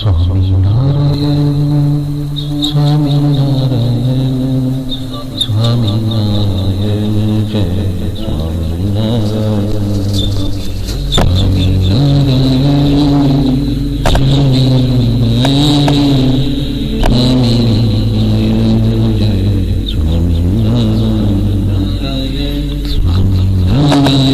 स्वामीनारायण स्वामीनारायण स्वामीनारायण जय स्वामीनारायण स्वामीनारायण स्वामीनारायण जय स्वामीनारायण स्वामीनारायण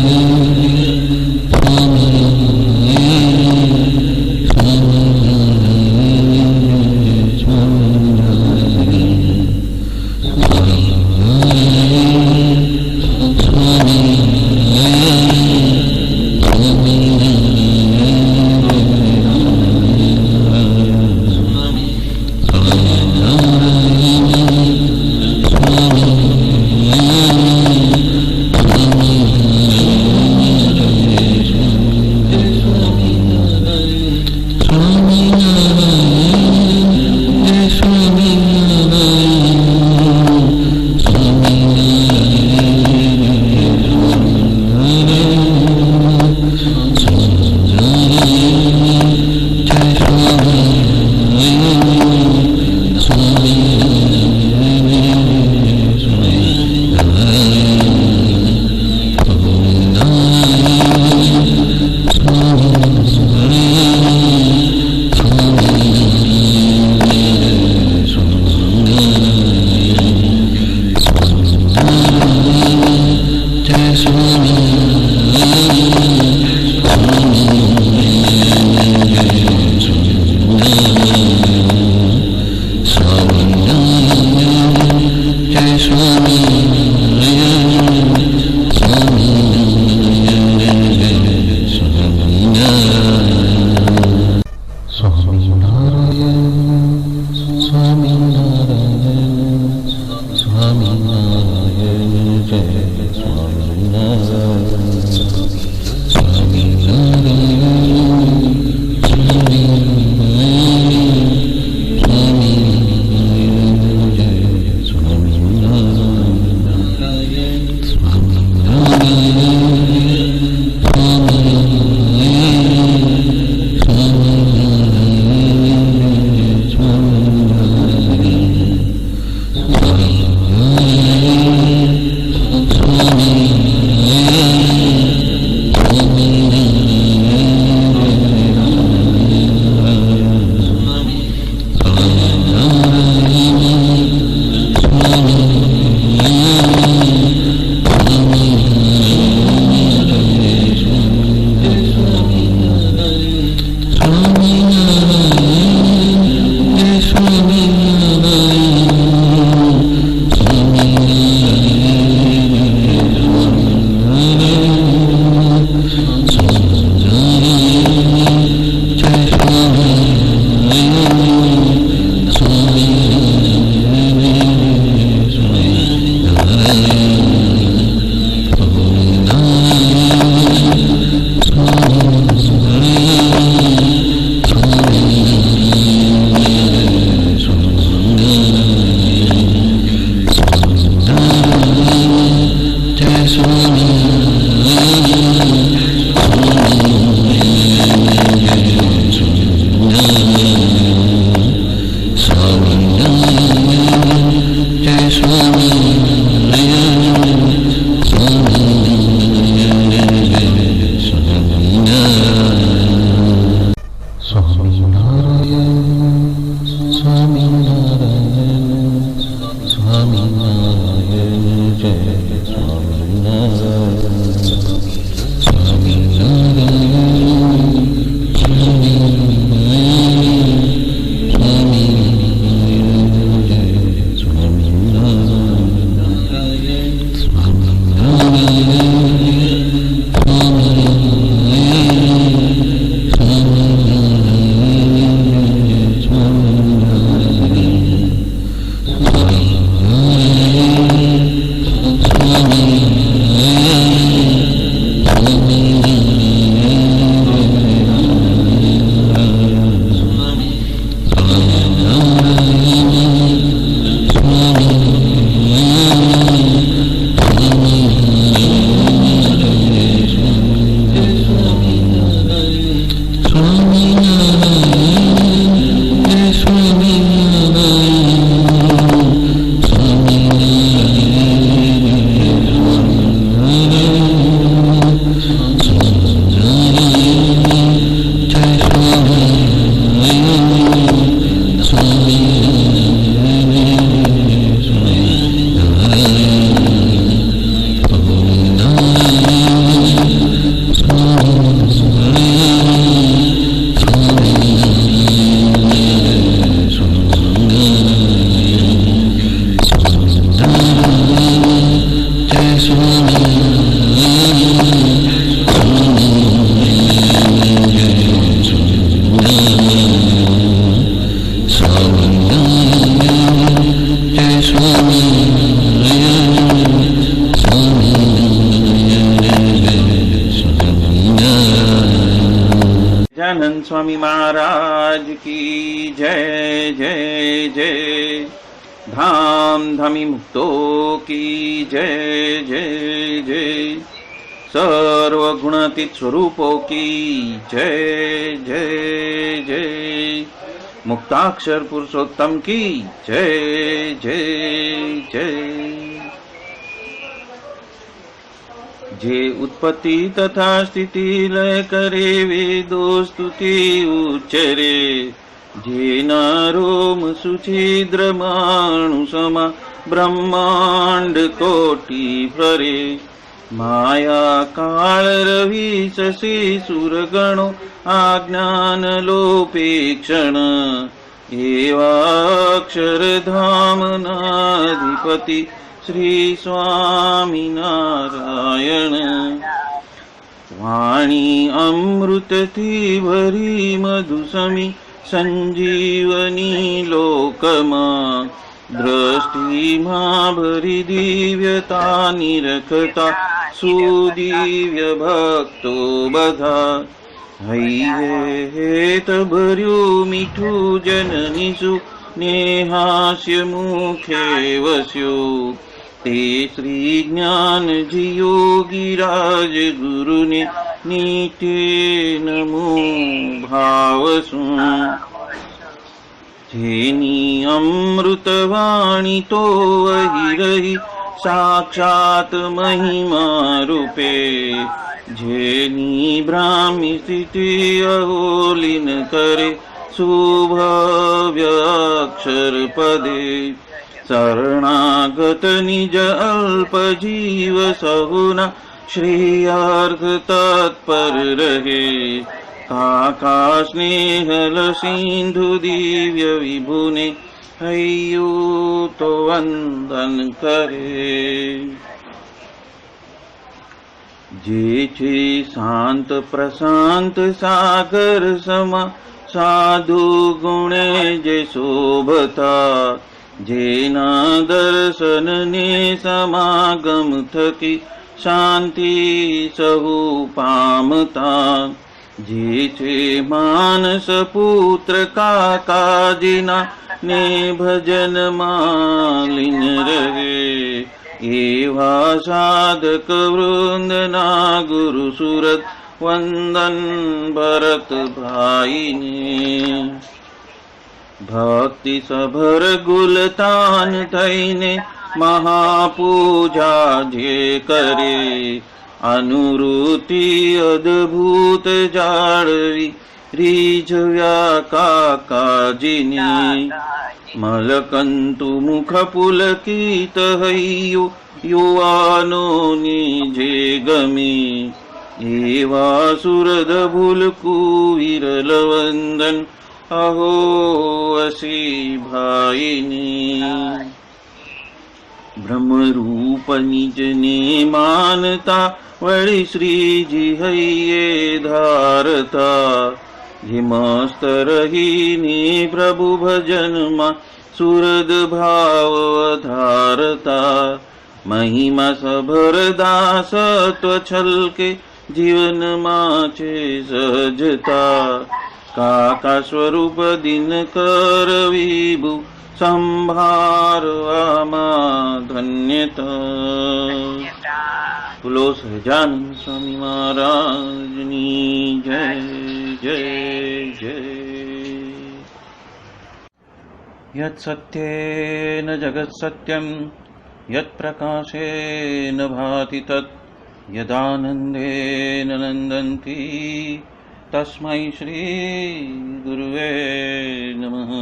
સહજાનંદ સ્વામી મહારાજ કી જય જય જય. ધામ ધમી મુક્તો કી જય જય જય. સર્વ ગુણાતીત સ્વરૂપો કી જય જય જય. મુક્તાક્ષર પુરુષોત્તમ કી જય જય જય. જે ઉત્પત્તિ તથા સ્થિતિ લય કરે વેદો સ્તુતિ ઉચ્ચરે. જેના રોમ સુછિદ્ર માણુ સમા બ્રહ્માંડ કોટી ફરે. માયા કાળ રવિ શશી સુરગણો આજ્ઞાન લોપે ક્ષણ. એવા અક્ષરધામનાધિપતિ શ્રી સ્વામિનારાયણ. વાણી અમૃતથી ભરી મધુસમી સંજીવની લોકમાં. દ્રષ્ટિમાં ભરી દિવ્યતા નિરખતા સુદિવ્ય ભક્તો બધા. હૈયે હેત ભર્યું મીઠું જનનીસુ ને હાસ્ય મુખે વસ્યો. તે શ્રી જ્ઞાનજી યોગીરાજ ગુરુને નીટે નમો ભાવસું. જેની અમૃતવાણી તો વહી રહી સાક્ષાત મહિમા રૂપે. જેની બ્રાહ્મી સ્થિતિ અહોલીન કરે શુભવ્ય અક્ષર પદે. શરણાગત નિજ અલ્પ જીવ સહુના શ્રેયાર્થ તત્પર રહે. કાકા સ્નેહલ સિંધુ દિવ્ય વિભુને હૈયું તો વંદન કરે. જે છે શાંત પ્રશાંત સાગર સમા સાધુ ગુણે જે શોભતા. જેના દર્શનને સમાગમ થકી શાંતિ સહુ પામતા. જે છે માનસ પુત્ર કાકાજીના ને ભજન માલિન રહે. એવા સાધક વૃંદના ગુરુ સુરત વંદન ભરત ભાઈને. ભક્તિ સભર ગુલતાન થઈને મહાપૂજા જે કરે. અનુરૂતિ અદભૂત જાળવી રીઝવ્યા કાકાજીની. મલકંતુ મુખ પુલકિત હૈયું યુવાનોની જે ગમી. એવા સુરદ ભૂલકુ વિરલ વંદન અહો અસી ભાઈની. બ્રહ્મરૂપ નિજને માનતા વળી શ્રીજી હૈયે ધારતા. જે મસ્ત રહીને પ્રભુ ભજનમાં સુરદ ભાવ ધારતા. મહિમા સભર દાસત્વ છલકે જીવનમાં છે સજતા. કાકા સ્વરૂપ દિન કર વિભુ સંભારવામાં ધન્યતા. બોલો સહજાનંદ સ્વામી મહારાજની જય જય જય. યત સત્યેન જગત સત્યમ યત પ્રકાશેન ભાતિ તત. યદાનંદેન નંદંતી તસ્મૈ શ્રી ગુરુવે નમઃ.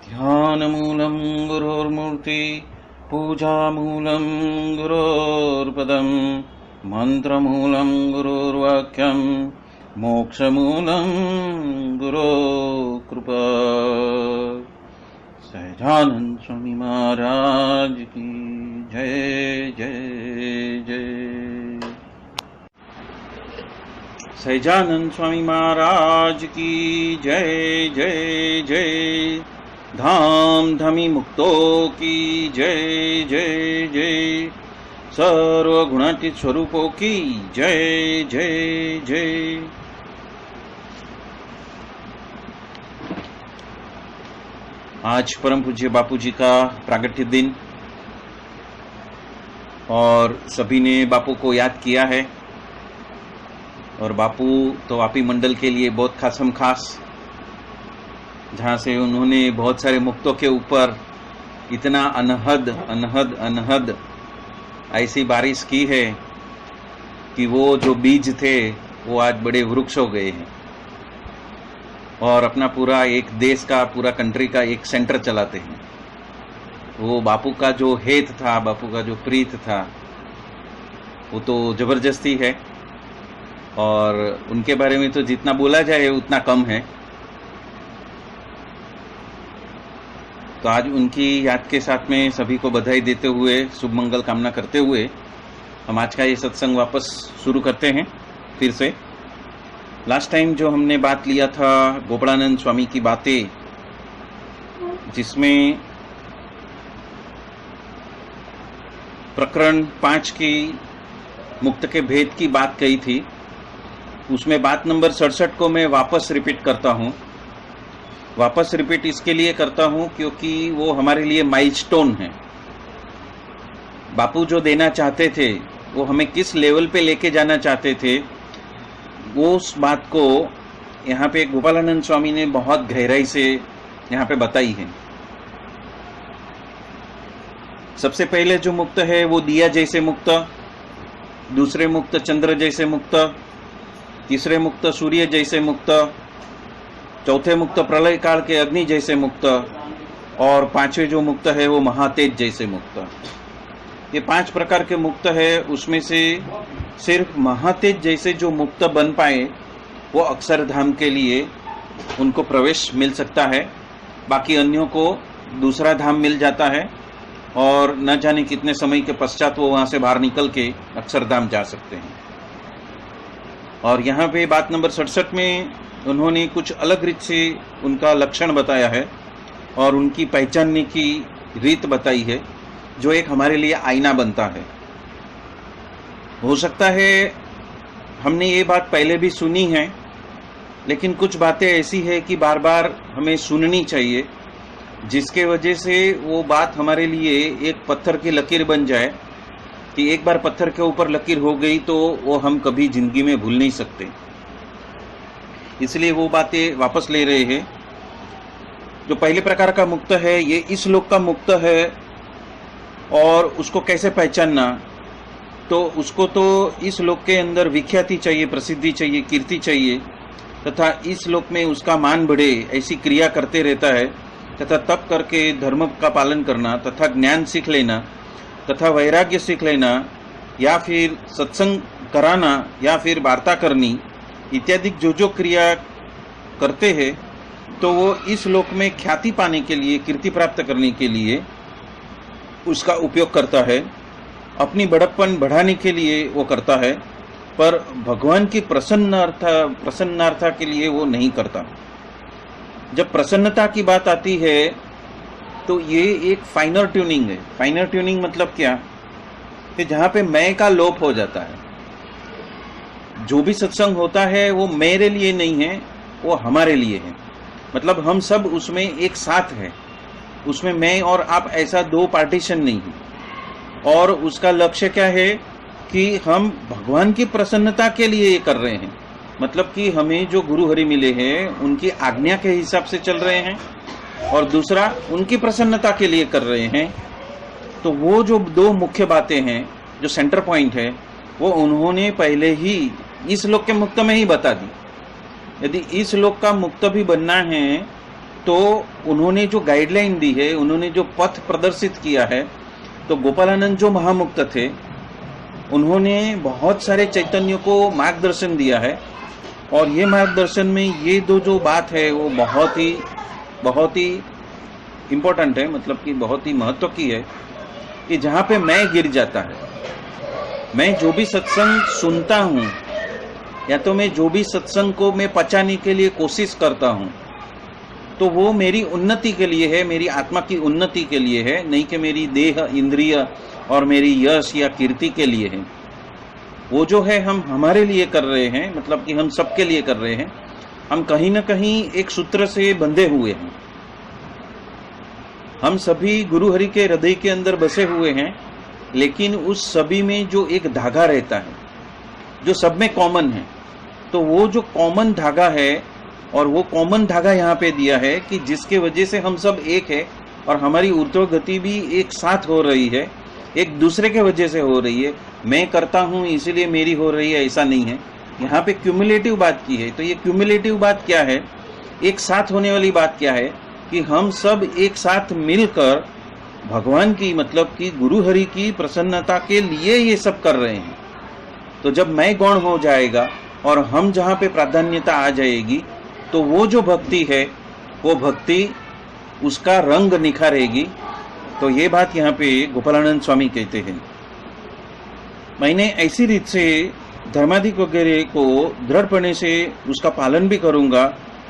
ધ્યાનમૂલં ગુરોર્મૂર્તિ પૂજામૂલં ગુરોર્પદં. મંત્રમૂલં ગુરોર્વાક્યં મોક્ષમૂલં ગુરો કૃપા. સહજાનંદ સ્વામી મહારાજ કી જય જય જય. સહજાનંદ સ્વામી મહારાજ કી જય જય જય. ધામ ધમી મુક્તો કી જય જય જય. सर्वगुणातीत स्वरूपों की जय जय जय। आज परम पूज्य बापू जी का प्रागट्य दिन और सभी ने बापू को याद किया है। और बापू तो वापी मंडल के लिए बहुत खासम खास, जहाँ से उन्होंने बहुत सारे मुक्तों के ऊपर इतना अनहद अनहद अनहद ऐसी बारिश की है कि वो जो बीज थे वो आज बड़े वृक्ष हो गए हैं और अपना पूरा एक देश का, पूरा कंट्री का एक सेंटर चलाते हैं। वो बापू का जो हेत था, बापू का जो प्रीत था, वो तो जबरदस्ती है और उनके बारे में तो जितना बोला जाए उतना कम है। तो आज उनकी याद के साथ में सभी को बधाई देते हुए, शुभ मंगल कामना करते हुए हम आज का ये सत्संग वापस शुरू करते हैं फिर से। लास्ट टाइम जो हमने बात लिया था गोपालानंद स्वामी की बातें, जिसमें प्रकरण 5 की मुक्त के भेद की बात कही थी, उसमें बात नंबर 67 को मैं वापस रिपीट करता हूँ। वापस रिपीट इसके लिए करता हूँ क्योंकि वो हमारे लिए माइलस्टोन है। बापू जो देना चाहते थे, वो हमें किस लेवल पे लेके जाना चाहते थे, वो उस बात को यहाँ पे गोपालानंद स्वामी ने बहुत गहराई से यहाँ पे बताई है। सबसे पहले जो मुक्त है वो दिया जैसे मुक्त, दूसरे मुक्त चंद्र जैसे मुक्त, तीसरे मुक्त सूर्य जैसे मुक्त, चौथे मुक्त प्रलय काल के अग्नि जैसे मुक्त और पांचवे जो मुक्त है वो महातेज जैसे मुक्त। ये 5 प्रकार के मुक्त है। उसमें से सिर्फ महातेज जैसे जो मुक्त बन पाए वो अक्षरधाम के लिए उनको प्रवेश मिल सकता है, बाकी अन्यों को दूसरा धाम मिल जाता है और न जाने कितने समय के पश्चात वो वहां से बाहर निकल के अक्षरधाम जा सकते हैं। और यहाँ पे बात नंबर 67 में उन्होंने कुछ अलग रीत से उनका लक्षण बताया है और उनकी पहचानने की रीत बताई है, जो एक हमारे लिए आईना बनता है। हो सकता है हमने ये बात पहले भी सुनी है, लेकिन कुछ बातें ऐसी है कि बार बार हमें सुननी चाहिए, जिसके वजह से वो बात हमारे लिए एक पत्थर की लकीर बन जाए कि एक बार पत्थर के ऊपर लकीर हो गई तो वो हम कभी जिंदगी में भूल नहीं सकते। इसलिए वो बातें वापस ले रहे हैं। जो पहले प्रकार का मुक्त है ये इस लोक का मुक्त है, और उसको कैसे पहचानना, तो उसको तो इस लोक के अंदर विख्याति चाहिए, प्रसिद्धि चाहिए, कीर्ति चाहिए, तथा इस लोक में उसका मान बढ़े ऐसी क्रिया करते रहता है, तथा तप करके धर्म का पालन करना, तथा ज्ञान सीख लेना, तथा वैराग्य सीख लेना, या फिर सत्संग कराना, या फिर वार्ता करनी इत्यादि जो जो क्रिया करते हैं, तो वो इस लोक में ख्याति पाने के लिए, कीर्ति प्राप्त करने के लिए उसका उपयोग करता है, अपनी बड़प्पन बढ़ाने के लिए वो करता है, पर भगवान की प्रसन्नार्था के लिए वो नहीं करता। जब प्रसन्नता की बात आती है तो ये एक फाइनर ट्यूनिंग है। फाइनर ट्यूनिंग मतलब क्या, कि जहाँ पे मैं का लोप हो जाता है। जो भी सत्संग होता है वो मेरे लिए नहीं है, वो हमारे लिए है। मतलब हम सब उसमें एक साथ है, उसमें मैं और आप ऐसा 2 पार्टीशन नहीं है। और उसका लक्ष्य क्या है कि हम भगवान की प्रसन्नता के लिए ये कर रहे हैं। मतलब कि हमें जो गुरु हरि मिले हैं उनकी आज्ञा के हिसाब से चल रहे हैं, और दूसरा उनकी प्रसन्नता के लिए कर रहे हैं। तो वो जो 2 मुख्य बातें हैं, जो सेंटर पॉइंट है, वो उन्होंने पहले ही इस लोक के मुक्त में ही बता दी। यदि इस लोक का मुक्त भी बनना है तो उन्होंने जो गाइडलाइन दी है, उन्होंने जो पथ प्रदर्शित किया है, तो गोपालानंद जो महामुक्त थे उन्होंने बहुत सारे चैतन्यों को मार्गदर्शन दिया है। और ये मार्गदर्शन में ये 2 जो बात है वो बहुत ही इम्पोर्टेंट है, मतलब कि बहुत ही महत्व की है, कि जहाँ पे मैं गिर जाता है, मैं जो भी सत्संग सुनता हूँ या तो मैं जो भी सत्संग को मैं पचाने के लिए कोशिश करता हूँ, तो वो मेरी उन्नति के लिए है, मेरी आत्मा की उन्नति के लिए है, नहीं कि मेरी देह, इंद्रिय और मेरी यश या कीर्ति के लिए है। वो जो है हम हमारे लिए कर रहे हैं, मतलब कि हम सबके लिए कर रहे हैं। हम कहीं ना कहीं एक सूत्र से बंधे हुए हैं। हम सभी गुरु हरि के हृदय के अंदर बसे हुए हैं, लेकिन उस सभी में जो एक धागा रहता है जो सब में कॉमन है, तो वो जो कॉमन धागा है, और वो कॉमन धागा यहाँ पे दिया है कि जिसके वजह से हम सब एक है और हमारी ऊर्ध्व गति भी एक साथ हो रही है, एक दूसरे के वजह से हो रही है। मैं करता हूँ इसीलिए मेरी हो रही है, ऐसा नहीं है। यहाँ पे क्यूमुलेटिव बात की है। तो ये क्यूमुलेटिव बात क्या है, एक साथ होने वाली बात क्या है कि हम सब एक साथ मिलकर भगवान की, मतलब कि गुरु हरि की प्रसन्नता के लिए ये सब कर रहे हैं। तो जब मैं गौण हो जाएगा और हम जहाँ पे प्राधान्यता आ जाएगी, तो वो जो भक्ति है, वो भक्ति उसका रंग निखारेगी। तो ये बात यहाँ पे गोपालानंद स्वामी कहते हैं। मैंने ऐसी रीत से धर्माधिक वगैरह को दृढ़पणे से उसका पालन भी करूंगा,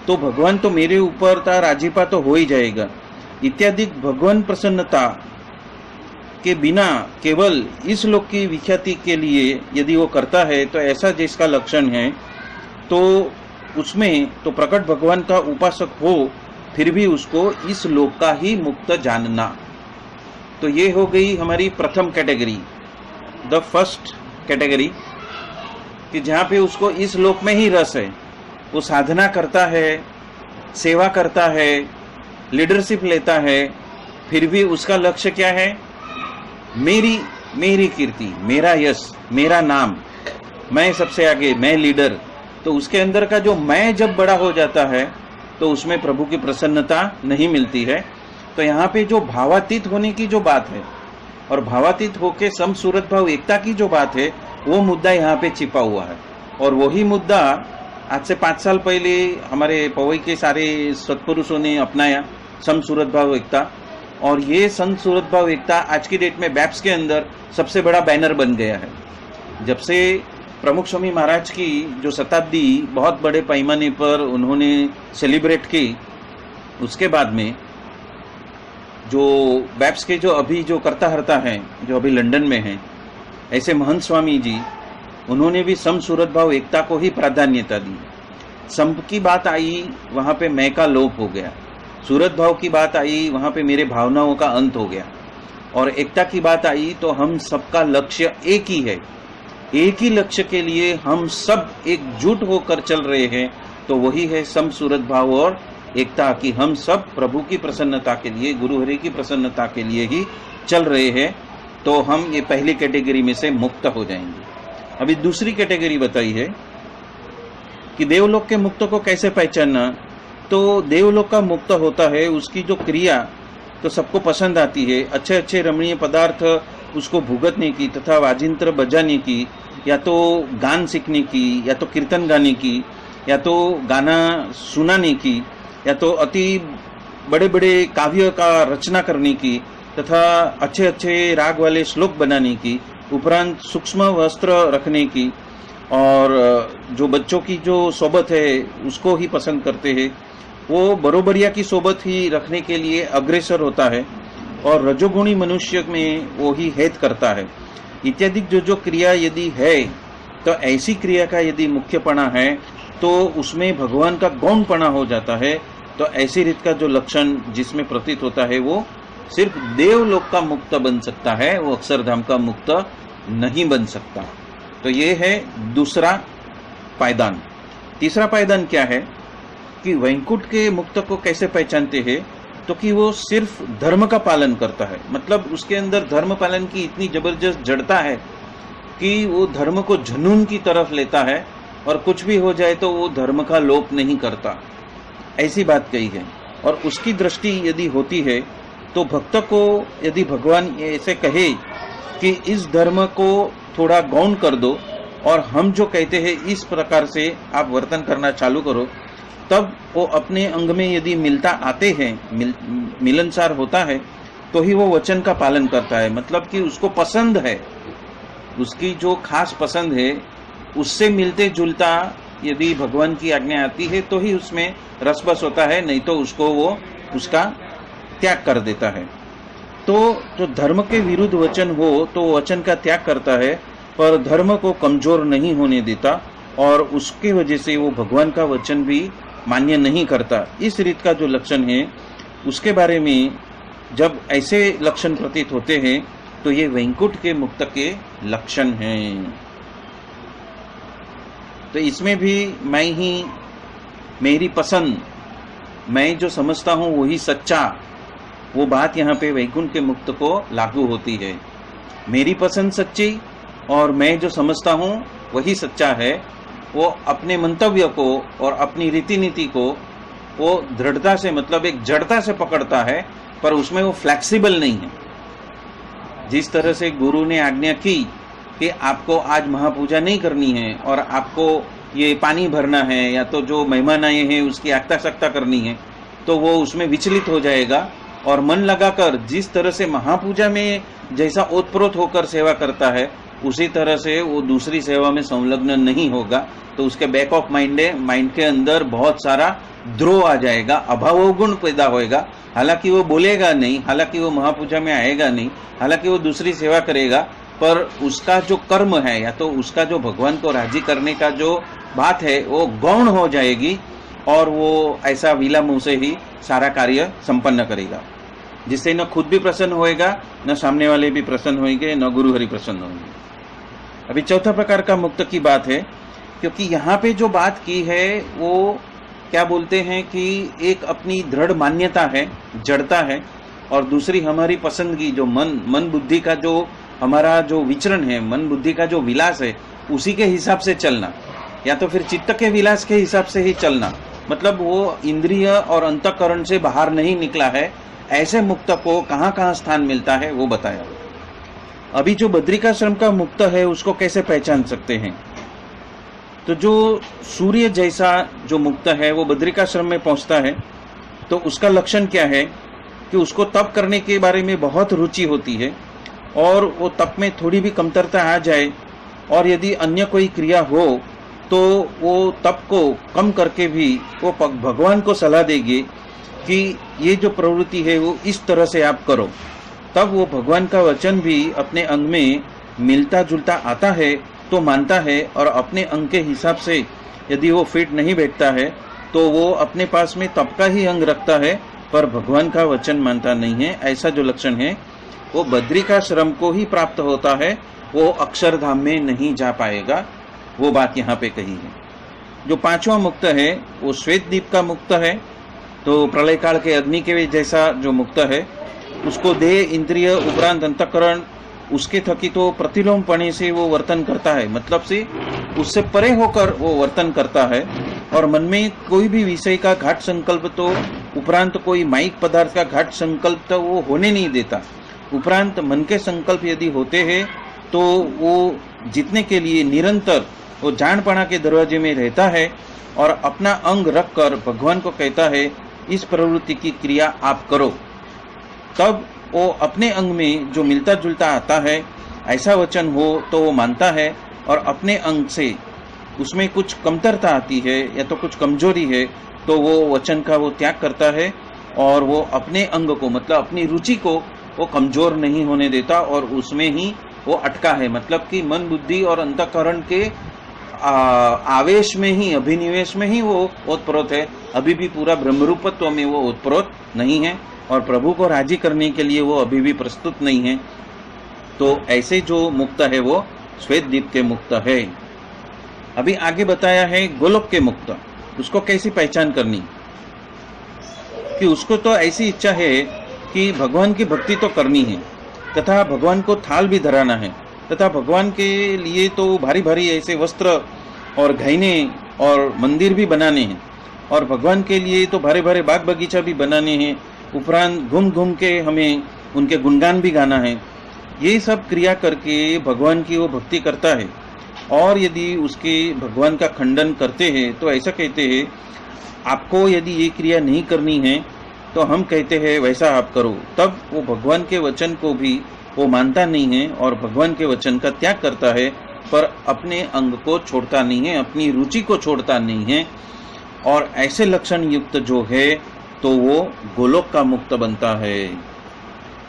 तो भगवान तो मेरे ऊपर था राजीपा तो हो ही जाएगा इत्यादि। भगवान प्रसन्नता के बिना केवल इस लोक की विख्याति के लिए यदि वो करता है, तो ऐसा जिसका लक्षण है, तो उसमें तो प्रकट भगवान का उपासक हो, फिर भी उसको इस लोक का ही मुक्त जानना। तो ये हो गई हमारी प्रथम कैटेगरी, द फर्स्ट कैटेगरी, कि जहाँ पे उसको इस लोक में ही रस है। वो साधना करता है, सेवा करता है, लीडरशिप लेता है, फिर भी उसका लक्ष्य क्या है, मेरी कीर्ति, मेरा यश, मेरा नाम, मैं सबसे आगे, मैं लीडर। तो उसके अंदर का जो मैं जब बड़ा हो जाता है, तो उसमें प्रभु की प्रसन्नता नहीं मिलती है। तो यहाँ पे जो भावातीत होने की जो बात है और भावातीत होके सम सूरत भाव एकता की जो बात है, वो मुद्दा यहाँ पे छिपा हुआ है। और वही मुद्दा आज से 5 साल पहले हमारे पवई के सारे सत्पुरुषों ने अपनाया, सम सूरत भाव एकता। और ये सम सूरत भाव एकता आज की डेट में बैप्स के अंदर सबसे बड़ा बैनर बन गया है। जब से प्रमुख स्वामी महाराज की जो शताब्दी बहुत बड़े पैमाने पर उन्होंने सेलिब्रेट की, उसके बाद में जो बैप्स के जो अभी जो करता हरता है, जो अभी लंदन में हैं, ऐसे महंत स्वामी जी, उन्होंने भी सम सूरत भाव एकता को ही प्राधान्यता दी। सम की बात आई, वहाँ पे मैं का लोप हो गया। सूरत भाव की बात आई, वहाँ पे मेरे भावनाओं का अंत हो गया। और एकता की बात आई तो हम सबका लक्ष्य एक ही है, एक ही लक्ष्य के लिए हम सब एकजुट होकर चल रहे हैं। तो वही है सम सूरत भाव और एकता, कि हम सब प्रभु की प्रसन्नता के लिए, गुरु हरि की प्रसन्नता के लिए ही चल रहे हैं। तो हम ये पहली कैटेगरी में से मुक्त हो जाएंगे। अभी दूसरी कैटेगरी बताई है कि देवलोक के मुक्त को कैसे पहचानना। तो देवलोक का मुक्त होता है, उसकी जो क्रिया तो सबको पसंद आती है, अच्छे अच्छे रमणीय पदार्थ उसको भुगतने की तथा वाजिंत्र बजाने की, या तो गान सीखने की, या तो कीर्तन गाने की, या तो गाना सुनाने की, या तो अति बड़े बड़े काव्य का रचना करने की, तथा अच्छे अच्छे राग वाले श्लोक बनाने की, उपरांत सूक्ष्म वस्त्र रखने की, और जो बच्चों की जो सोबत है उसको ही पसंद करते हैं, वो बरोबरिया की सोबत ही रखने के लिए अग्रसर होता है, और रजोगुणी मनुष्य में वो ही हेत करता है इत्यादि। जो क्रिया यदि है, तो ऐसी क्रिया का यदि मुख्यपना है, तो उसमें भगवान का गौणपना हो जाता है। तो ऐसी रीत का जो लक्षण जिसमें प्रतीत होता है, वो सिर्फ देवलोक का मुक्त बन सकता है, वो अक्षरधाम का मुक्त नहीं बन सकता। तो ये है दूसरा पायदान। तीसरा पायदान क्या है कि वैकुंठ के मुक्त को कैसे पहचानते हैं, तो कि वो सिर्फ धर्म का पालन करता है। मतलब उसके अंदर धर्म पालन की इतनी जबरदस्त जड़ता है कि वो धर्म को जुनून की तरफ लेता है, और कुछ भी हो जाए तो वो धर्म का लोप नहीं करता, ऐसी बात कही है। और उसकी दृष्टि यदि होती है, तो भक्त को यदि भगवान ऐसे कहे कि इस धर्म को थोड़ा गौण कर दो, और हम जो कहते हैं इस प्रकार से आप वर्तन करना चालू करो, तब वो अपने अंग में यदि मिलता आते हैं, मिलनसार होता है, तो ही वो वचन का पालन करता है। मतलब कि उसको पसंद है, उसकी जो खास पसंद है, उससे मिलते जुलता यदि भगवान की आज्ञा आती है, तो ही उसमें रसबस होता है, नहीं तो उसको वो उसका त्याग कर देता है। तो जो धर्म के विरुद्ध वचन हो तो वचन का त्याग करता है, पर धर्म को कमजोर नहीं होने देता, और उसकी वजह से वो भगवान का वचन भी मान्य नहीं करता। इस रीत का जो लक्षण है उसके बारे में जब ऐसे लक्षण प्रतीत होते हैं तो ये वैकुंठ के मुक्त के लक्षण हैं। तो इसमें भी मैं ही, मेरी पसंद, मैं जो समझता हूं वही सच्चा, वो बात यहाँ पे वैकुंठ के मुक्त को लागू होती है। मेरी पसंद सच्ची और मैं जो समझता हूं वही सच्चा है, वो अपने मंतव्य को और अपनी रीति नीति को वो दृढ़ता से, मतलब एक जड़ता से पकड़ता है, पर उसमें वो फ्लेक्सिबल नहीं है। जिस तरह से गुरु ने आज्ञा की कि आपको आज महापूजा नहीं करनी है और आपको ये पानी भरना है या तो जो मेहमान आए हैं उसकी आगता सख्ता करनी है, तो वो उसमें विचलित हो जाएगा और मन लगाकर जिस तरह से महापूजा में जैसा ओतप्रोत होकर सेवा करता है उसी तरह से वो दूसरी सेवा में संलग्न नहीं होगा। तो उसके बैक ऑफ माइंड के अंदर बहुत सारा द्रोह आ जाएगा, अभावगुण पैदा होएगा। हालांकि वो बोलेगा नहीं, हालांकि वो महापूजा में आएगा नहीं, हालांकि वो दूसरी सेवा करेगा, पर उसका जो कर्म है या तो उसका जो भगवान को राजी करने का जो बात है वो गौण हो जाएगी और वो ऐसा विला मुंह से ही सारा कार्य संपन्न करेगा, जिससे न खुद भी प्रसन्न होएगा, न सामने वाले भी प्रसन्न होंगे, न गुरु हरि प्रसन्न होंगे। अभी चौथा प्रकार का मुक्त की बात है, क्योंकि यहाँ पे जो बात की है वो क्या बोलते हैं कि एक अपनी दृढ़ मान्यता है, जड़ता है, और दूसरी हमारी पसंद की जो मन बुद्धि का जो हमारा जो विचरण है, मन बुद्धि का जो विलास है, उसी के हिसाब से चलना, या तो फिर चित्त के विलास के हिसाब से ही चलना, मतलब वो इंद्रिय और अंतःकरण से बाहर नहीं निकला है। ऐसे मुक्त को कहाँ कहाँ स्थान मिलता है वो बताया। अभी जो बद्रिकाश्रम का मुक्त है उसको कैसे पहचान सकते हैं? तो जो सूर्य जैसा जो मुक्त है वो बद्रिकाश्रम में पहुंचता है तो उसका लक्षण क्या है कि उसको तप करने के बारे में बहुत रुचि होती है, और वो तप में थोड़ी भी कमतरता आ जाए और यदि अन्य कोई क्रिया हो तो वो तप को कम करके भी वो भगवान को सलाह देगी कि ये जो प्रवृत्ति है वो इस तरह से आप करो। तब वो भगवान का वचन भी अपने अंग में मिलता जुलता आता है तो मानता है, और अपने अंग के हिसाब से यदि वो फिट नहीं बैठता है तो वो अपने पास में तप का ही अंग रखता है पर भगवान का वचन मानता नहीं है। ऐसा जो लक्षण है वो बद्रिकाश्रम को ही प्राप्त होता है, वो अक्षरधाम में नहीं जा पाएगा। वो बात यहाँ पे कही है। जो पांचवा मुक्त है वो श्वेत दीप का मुक्त है। तो प्रलय काल के अग्नि के जैसा जो मुक्त है उसको देह, इंद्रिय उपरांत अंतःकरण उसके थकी तो प्रतिलोम पणे से वो वर्तन करता है, मतलब से उससे परे होकर वो वर्तन करता है, और मन में कोई भी विषय का घाट संकल्प तो उपरांत कोई माइक पदार्थ का घाट संकल्प तो वो होने नहीं देता। उपरांत मन के संकल्प यदि होते हैं तो वो जीतने के लिए निरंतर वो जानपणा के दरवाजे में रहता है और अपना अंग रखकर भगवान को कहता है इस प्रवृत्ति की क्रिया आप करो। तब वो अपने अंग में जो मिलता जुलता आता है ऐसा वचन हो तो वो मानता है, और अपने अंग से उसमें कुछ कमतरता आती है या तो कुछ कमजोरी है तो वो वचन का वो त्याग करता है, और वो अपने अंग को, मतलब अपनी रुचि को वो कमजोर नहीं होने देता और उसमें ही वो अटका है। मतलब कि मन बुद्धि और अंतःकरण के आवेश में ही, अभिनिवेश में ही वो ओतप्रोत है, अभी भी पूरा ब्रह्मरूपत्व में वो ओतप्रोत नहीं है और प्रभु को राजी करने के लिए वो अभी भी प्रस्तुत नहीं है। तो ऐसे जो मुक्त है वो श्वेत दीप के मुक्त है। अभी आगे बताया है गोलोक के मुक्त, उसको कैसी पहचान करनी, कि उसको तो ऐसी इच्छा है कि भगवान की भक्ति तो करनी है तथा भगवान को थाल भी धराना है, तथा भगवान के लिए तो भारी भारी ऐसे वस्त्र और गहने और मंदिर भी बनाने हैं, और भगवान के लिए तो भारे भारे बाग बगीचा भी बनाने हैं, उपरांत घूम घूम के हमें उनके गुणगान भी गाना है। ये सब क्रिया करके भगवान की वो भक्ति करता है, और यदि उसके भगवान का खंडन करते हैं तो ऐसा कहते हैं आपको यदि ये क्रिया नहीं करनी है तो हम कहते हैं वैसा आप करो। तब वो भगवान के वचन को भी वो मानता नहीं है और भगवान के वचन का त्याग करता है, पर अपने अंग को छोड़ता नहीं है, अपनी रुचि को छोड़ता नहीं है, और ऐसे लक्षण युक्त जो है तो वो गोलोक का मुक्त बनता है।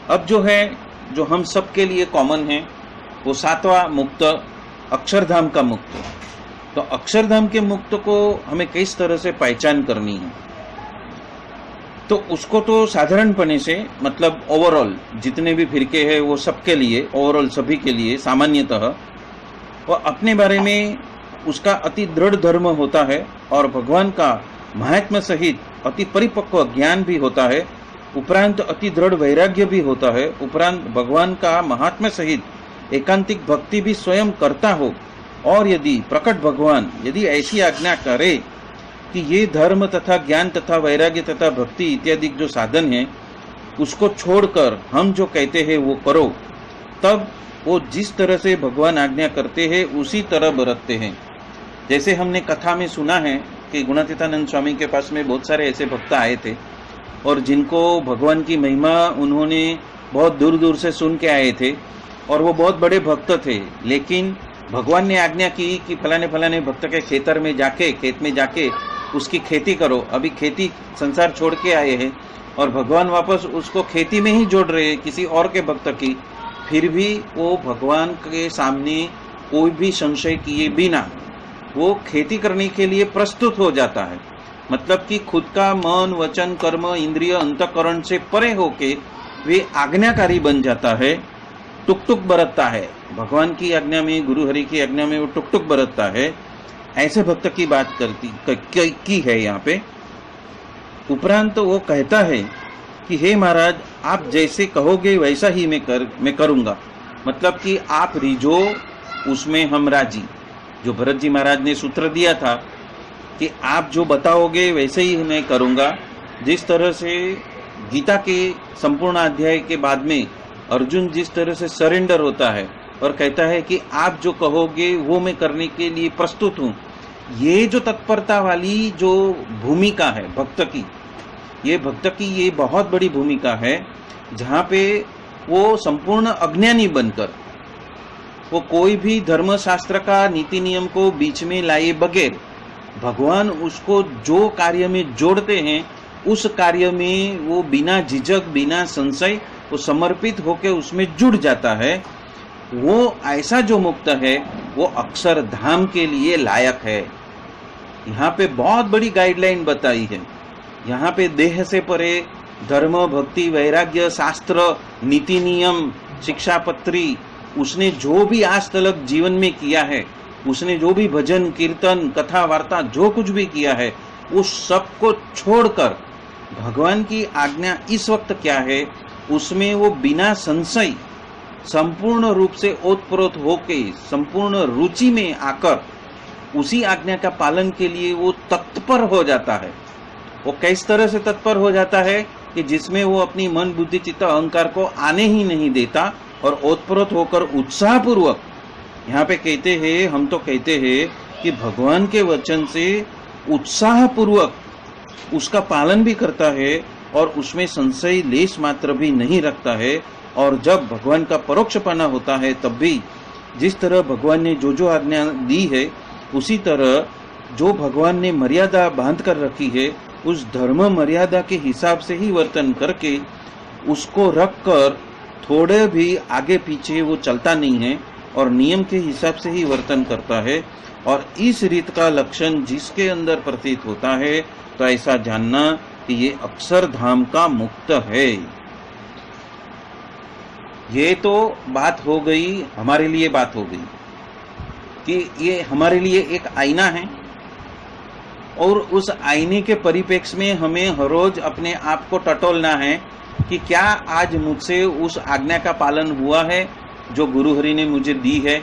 अब जो है, जो हम सबके लिए कॉमन है, वो 7वां मुक्त अक्षरधाम का मुक्त। तो अक्षरधाम के मुक्त को हमें किस तरह से पहचान करनी है, तो उसको तो साधारणपणे से, मतलब ओवरऑल जितने भी फिरके हैं वो सबके लिए, ओवरऑल सभी के लिए सामान्यतः वो अपने बारे में उसका अति दृढ़ धर्म होता है और भगवान का महात्म्य सहित अति परिपक्व ज्ञान भी होता है, उपरांत अति दृढ़ वैराग्य भी होता है, उपरांत भगवान का महात्म्य सहित एकांतिक भक्ति भी स्वयं करता हो। और यदि प्रकट भगवान यदि ऐसी आज्ञा करे कि ये धर्म तथा ज्ञान तथा वैराग्य तथा भक्ति इत्यादि जो साधन है उसको छोड़कर हम जो कहते हैं वो करो, तब वो जिस तरह से भगवान आज्ञा करते हैं उसी तरह बरतते हैं। जैसे हमने कथा में सुना है कि गुणातीतानंद स्वामी के पास में बहुत सारे ऐसे भक्त आए थे और जिनको भगवान की महिमा उन्होंने बहुत दूर दूर से सुन के आए थे और वो बहुत बड़े भक्त थे, लेकिन भगवान ने आज्ञा की कि फलाने फलाने भक्त के खेत में जाके उसकी खेती करो। अभी खेती संसार छोड़ के आए हैं और भगवान वापस उसको खेती में ही जोड़ रहे हैं किसी और के भक्त की, फिर भी वो भगवान के सामने कोई भी संशय किए बिना वो खेती करने के लिए प्रस्तुत हो जाता है। मतलब कि खुद का मन वचन कर्म इंद्रिय अंतःकरण से परे होके वे आज्ञाकारी बन जाता है, टुक बरतता है भगवान की आज्ञा में, गुरु हरि की आज्ञा में वो टुक बरतता है। ऐसे भक्त की बात की है यहाँ पे। उपरांत वो कहता है कि हे महाराज, आप जैसे कहोगे वैसा ही मैं करूँगा। मतलब कि आप रिझो उसमें हम राजी। जो भरत जी महाराज ने सूत्र दिया था कि आप जो बताओगे वैसे ही मैं करूँगा। जिस तरह से गीता के संपूर्ण अध्याय के बाद में अर्जुन जिस तरह से सरेंडर होता है और कहता है कि आप जो कहोगे वो मैं करने के लिए प्रस्तुत हूँ, ये जो तत्परता वाली जो भूमिका है भक्त की, ये भक्त की ये बहुत बड़ी भूमिका है, जहाँ पे वो संपूर्ण अज्ञानी बनकर वो कोई भी धर्मशास्त्र का नीति नियम को बीच में लाए बगैर भगवान उसको जो कार्य में जोड़ते हैं उस कार्य में वो बिना झिझक बिना संशय वो समर्पित होकर उसमें जुड़ जाता है। वो ऐसा जो मुक्त है वो अक्षरधाम के लिए लायक है। यहाँ पे बहुत बड़ी गाइडलाइन बताई है। यहाँ पे देह से परे धर्म भक्ति वैराग्य शास्त्र नीति नियम शिक्षापत्री उसने जो भी आज तक जीवन में किया है, उसने जो भी भजन कीर्तन कथा वार्ता जो कुछ भी किया है, उस सब को छोड़कर भगवान की आज्ञा इस वक्त क्या है उसमें वो बिना संशय संपूर्ण रूप से ओतप्रोत होके संपूर्ण रुचि में आकर उसी आज्ञा का पालन के लिए वो तत्पर हो जाता है। वो किस तरह से तत्पर हो जाता है कि जिसमें वो अपनी मन बुद्धि चित्त अहंकार को आने ही नहीं देता और ओतप्रोत होकर उत्साहपूर्वक, यहाँ पे कहते हैं, हम तो कहते हैं कि भगवान के वचन से उत्साहपूर्वक उसका पालन भी करता है और उसमें संशय लेश मात्र भी नहीं रखता है। और जब भगवान का परोक्ष पाना होता है तब भी जिस तरह भगवान ने जो आज्ञा दी है उसी तरह जो भगवान ने मर्यादा बांध कर रखी है उस धर्म मर्यादा के हिसाब से ही वर्तन करके उसको रख कर थोड़े भी आगे पीछे वो चलता नहीं है और नियम के हिसाब से ही वर्तन करता है। और इस रीत का लक्षण जिसके अंदर प्रतीत होता है तो ऐसा जानना कि ये अक्षरधाम का मुक्त है। ये तो बात हो गई, हमारे लिए बात हो गई कि ये हमारे लिए एक आईना है और उस आईने के परिप्रेक्ष्य में हमें हर रोज अपने आप को टटोलना है कि क्या आज मुझसे उस आज्ञा का पालन हुआ है जो गुरु हरि ने मुझे दी है।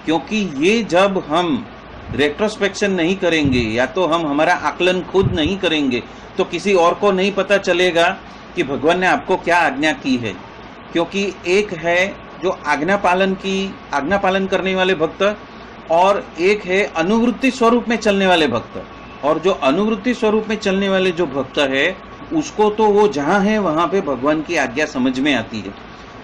क्योंकि ये जब हम रेट्रोस्पेक्शन नहीं करेंगे या तो हम हमारा आकलन खुद नहीं करेंगे तो किसी और को नहीं पता चलेगा कि भगवान ने आपको क्या आज्ञा की है। क्योंकि एक है जो आज्ञा पालन करने वाले भक्त और एक है अनुवृत्ति स्वरूप में चलने वाले भक्त। और जो अनुवृत्ति स्वरूप में चलने वाले जो भक्त है उसको तो वो जहाँ है वहाँ पे भगवान की आज्ञा समझ में आती है।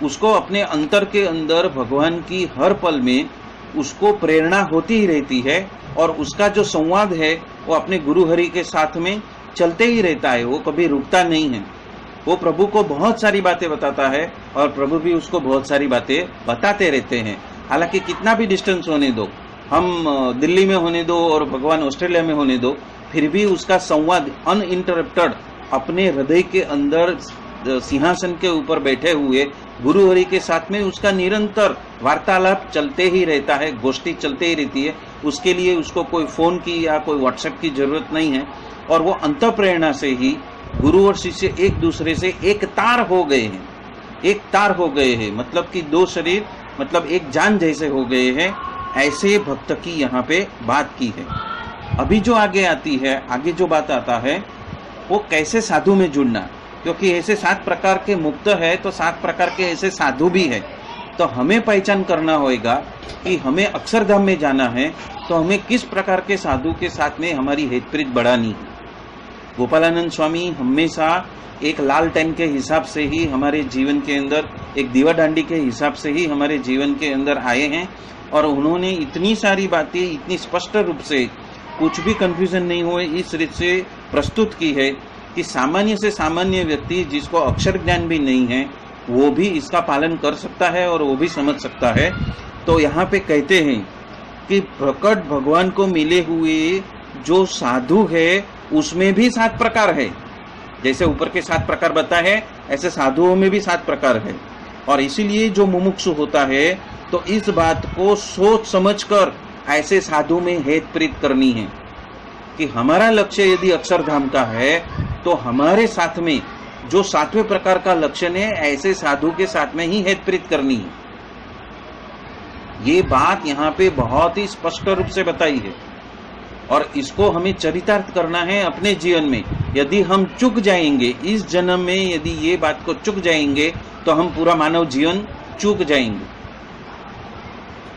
उसको अपने अंतर के अंदर भगवान की हर पल में उसको प्रेरणा होती ही रहती है और उसका जो संवाद है वो अपने गुरु हरि के साथ में चलते ही रहता है, वो कभी रुकता नहीं है। वो प्रभु को बहुत सारी बातें बताता है और प्रभु भी उसको बहुत सारी बातें बताते रहते हैं। हालांकि कितना भी डिस्टेंस होने दो, हम दिल्ली में होने दो और भगवान ऑस्ट्रेलिया में होने दो, फिर भी उसका संवाद अनइंटरप्टेड अपने हृदय के अंदर सिंहासन के ऊपर बैठे हुए गुरु हरि के साथ में उसका निरंतर वार्तालाप चलते ही रहता है, गोष्ठी चलते ही रहती है। उसके लिए उसको कोई फोन की या कोई व्हाट्सएप की जरूरत नहीं है। और वो अंतःप्रेरणा से ही गुरु और शिष्य एक दूसरे से एक तार हो गए हैं, एक तार हो गए हैं, मतलब कि दो शरीर, मतलब एक जान जैसे हो गए हैं। ऐसे भक्त की यहाँ पे बात की है। अभी जो आगे आती है, आगे जो बात आता है वो कैसे साधु में जुड़ना, क्योंकि ऐसे 7 प्रकार के मुक्त है तो 7 प्रकार के ऐसे साधु भी है। तो हमें पहचान करना होगा कि हमें अक्षरधाम में जाना है तो हमें किस प्रकार के साधु के साथ में हमारी हेतप्रीत बढ़ानी है। गोपालानंद स्वामी हमेशा एक लाल टेन के हिसाब से ही हमारे जीवन के अंदर, एक दीवा डांडी के हिसाब से ही हमारे जीवन के अंदर आए हैं। और उन्होंने इतनी सारी बातें इतनी स्पष्ट रूप से, कुछ भी कंफ्यूजन नहीं हुए, इस रीत से प्रस्तुत की है कि सामान्य से सामान्य व्यक्ति जिसको अक्षर ज्ञान भी नहीं है वो भी इसका पालन कर सकता है और वो भी समझ सकता है। तो यहाँ पे कहते हैं कि प्रकट भगवान को मिले हुए जो साधु है उसमें भी 7 प्रकार है। जैसे ऊपर के 7 प्रकार बताए हैं, ऐसे साधुओं में भी 7 प्रकार है। और इसीलिए जो मुमुक्षु होता है तो इस बात को सोच समझकर ऐसे साधु में हेत प्रीत करनी है कि हमारा लक्ष्य यदि अक्षरधाम का है तो हमारे साथ में जो 7वें प्रकार का लक्षण है ऐसे साधु के साथ में ही हेत प्रीत करनी है। ये बात यहाँ पे बहुत ही स्पष्ट रूप से बताई है और इसको हमें चरितार्थ करना है अपने जीवन में। यदि हम चूक जाएंगे इस जन्म में, यदि ये बात को चूक जाएंगे तो हम पूरा मानव जीवन चूक जाएंगे।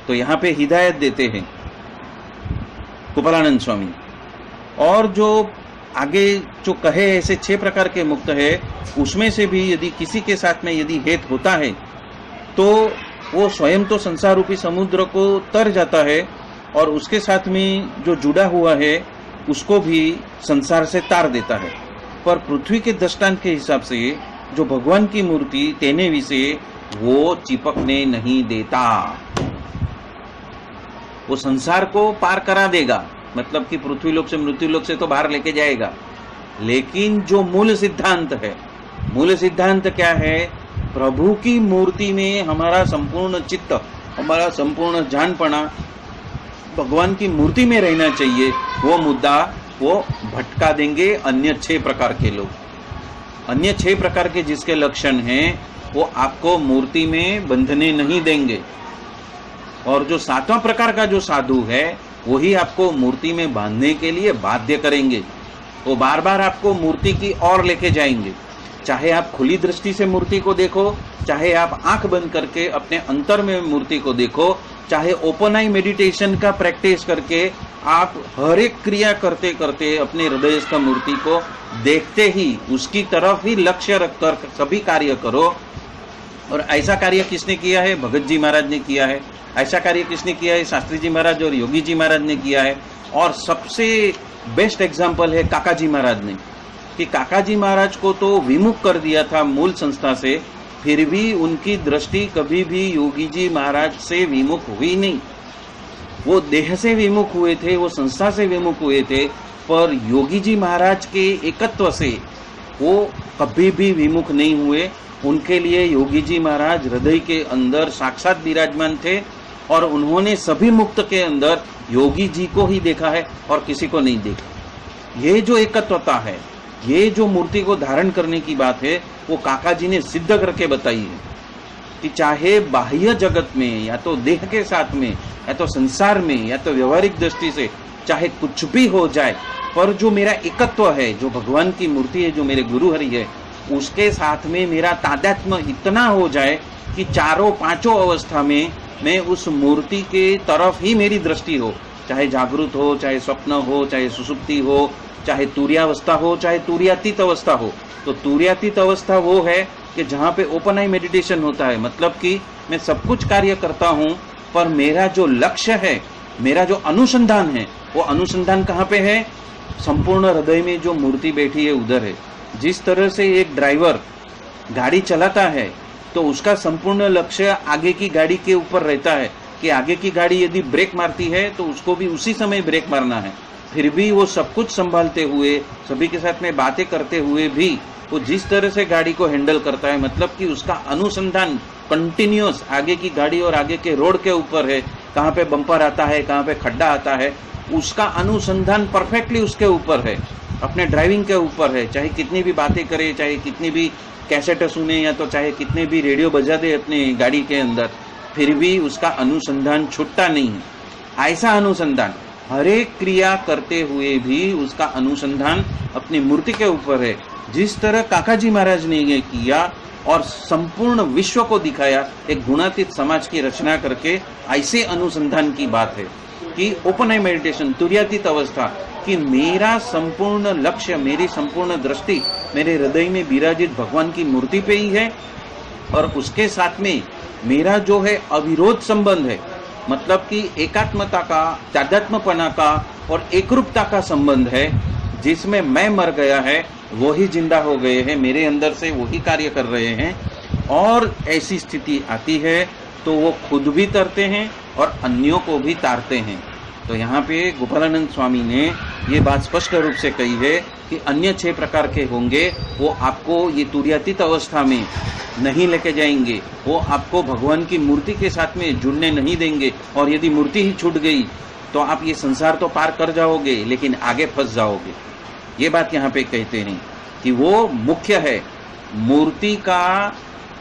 तो यहाँ पे हिदायत देते हैं गोपालानंद स्वामी। और जो आगे जो कहे ऐसे 6 प्रकार के मुक्त है, उसमें से भी यदि किसी के साथ में यदि हेत होता है तो वो स्वयं तो संसार रूपी समुद्र को तर जाता है और उसके साथ में जो जुड़ा हुआ है उसको भी संसार से तार देता है। पर पृथ्वी के दृष्टांत के हिसाब से जो भगवान की मूर्ति तेने विषय वो चिपकने नहीं देता, वो संसार को पार करा देगा, मतलब कि पृथ्वी लोक से मृत्यु लोक से तो बाहर लेके जाएगा। लेकिन जो मूल सिद्धांत है, मूल सिद्धांत क्या है? प्रभु की मूर्ति में हमारा संपूर्ण चित्त, हमारा संपूर्ण जानपना भगवान की मूर्ति में रहना चाहिए। वो मुद्दा वो भटका देंगे अन्य 6 प्रकार के लोग। अन्य 6 प्रकार के जिसके लक्षण हैं वो आपको मूर्ति में बंधने नहीं देंगे। और जो 7वां प्रकार का जो साधु है वही आपको मूर्ति में बांधने के लिए बाध्य करेंगे। वो बार बार आपको मूर्ति की ओर लेके जाएंगे। चाहे आप खुली दृष्टि से मूर्ति को देखो, चाहे आप आंख बंद करके अपने अंतर में मूर्ति को देखो, चाहे ओपन आई मेडिटेशन का प्रैक्टिस करके आप हर एक क्रिया करते करते अपने हृदयस्थ मूर्ति को देखते ही उसकी तरफ ही लक्ष्य रखकर सभी कार्य करो। और ऐसा कार्य किसने किया है? भगत जी महाराज ने किया है। ऐसा कार्य किसने किया है? शास्त्री जी महाराज और योगी जी महाराज ने किया है। और सबसे बेस्ट एग्जाम्पल है काका जी महाराज ने, कि काका जी महाराज को तो विमुख कर दिया था मूल संस्था से, फिर भी उनकी दृष्टि कभी भी योगी जी महाराज से विमुख हुई नहीं। वो देह से विमुख हुए थे, वो संस्था से विमुख हुए थे, पर योगी जी महाराज के एकत्व से वो कभी भी विमुख नहीं हुए। उनके लिए योगी जी महाराज हृदय के अंदर साक्षात विराजमान थे और उन्होंने सभी मुक्त के अंदर योगी जी को ही देखा है और किसी को नहीं देखा। ये जो एकत्वता है, ये जो मूर्ति को धारण करने की बात है, वो काका जी ने सिद्ध करके बताई है कि चाहे बाह्य जगत में या तो देह के साथ में या तो संसार में या तो व्यवहारिक दृष्टि से चाहे कुछ भी हो जाए, पर जो मेरा एकत्व है, जो भगवान की मूर्ति है, जो मेरे गुरु हरि है, उसके साथ में मेरा तादात्म्य इतना हो जाए कि चारों पांचों अवस्था में मैं उस मूर्ति के तरफ ही मेरी दृष्टि हो, चाहे जागृत हो, चाहे स्वप्न हो, चाहे सुसुप्ति हो, चाहे तुर्यावस्था हो, चाहे तुर्यातीत अवस्था हो। तो तुर्यातीत अवस्था वो है कि जहाँ पे ओपन आई मेडिटेशन होता है, मतलब कि मैं सब कुछ कार्य करता हूँ पर मेरा जो लक्ष्य है, मेरा जो अनुसंधान है, वो अनुसंधान कहाँ पे है? संपूर्ण हृदय में जो मूर्ति बैठी है उधर है। जिस तरह से एक ड्राइवर गाड़ी चलाता है तो उसका संपूर्ण लक्ष्य आगे की गाड़ी के ऊपर रहता है कि आगे की गाड़ी यदि ब्रेक मारती है तो उसको भी उसी समय ब्रेक मारना है। फिर भी वो सब कुछ संभालते हुए, सभी के साथ में बातें करते हुए भी वो जिस तरह से गाड़ी को हैंडल करता है, मतलब कि उसका अनुसंधान कंटिन्यूअस आगे की गाड़ी और आगे के रोड के ऊपर है, कहाँ पे बम्पर आता है, कहाँ पे खड्डा आता है, उसका अनुसंधान परफेक्टली उसके ऊपर है, अपने ड्राइविंग के ऊपर है। चाहे कितनी भी बातें करे, चाहे कितनी भी कैसेट सुने, या तो चाहे कितने भी रेडियो बजा दे अपने गाड़ी के अंदर, फिर भी उसका अनुसंधान छूटता नहीं है। ऐसा अनुसंधान हर एक क्रिया करते हुए भी उसका अनुसंधान अपनी मूर्ति के ऊपर है। जिस तरह काकाजी महाराज ने ये किया और संपूर्ण विश्व को दिखाया, एक गुणातीत समाज की रचना करके, ऐसे अनुसंधान की बात है कि ओपन आई मेडिटेशन, तुर्यातीत अवस्था, कि मेरा संपूर्ण लक्ष्य, मेरी संपूर्ण दृष्टि मेरे हृदय में विराजित भगवान की मूर्ति पे ही है, और उसके साथ में मेरा जो है अविरोध संबंध है, मतलब कि एकात्मता का, तादात्म्यपना का और एकरूपता का संबंध है। जिसमें मैं मर गया है, वो ही जिंदा हो गए हैं, मेरे अंदर से वही कार्य कर रहे हैं, और ऐसी स्थिति आती है तो वो खुद भी तरते हैं और अन्यों को भी तारते हैं। तो यहाँ पे गोपालानंद स्वामी ने ये बात स्पष्ट रूप से कही है कि अन्य 6 प्रकार के होंगे, वो आपको ये तुर्यातीत अवस्था में नहीं लेके जाएंगे, वो आपको भगवान की मूर्ति के साथ में जुड़ने नहीं देंगे, और यदि मूर्ति ही छूट गई तो आप ये संसार तो पार कर जाओगे लेकिन आगे फंस जाओगे। ये बात यहाँ पे कहते हैं कि वो मुख्य है मूर्ति का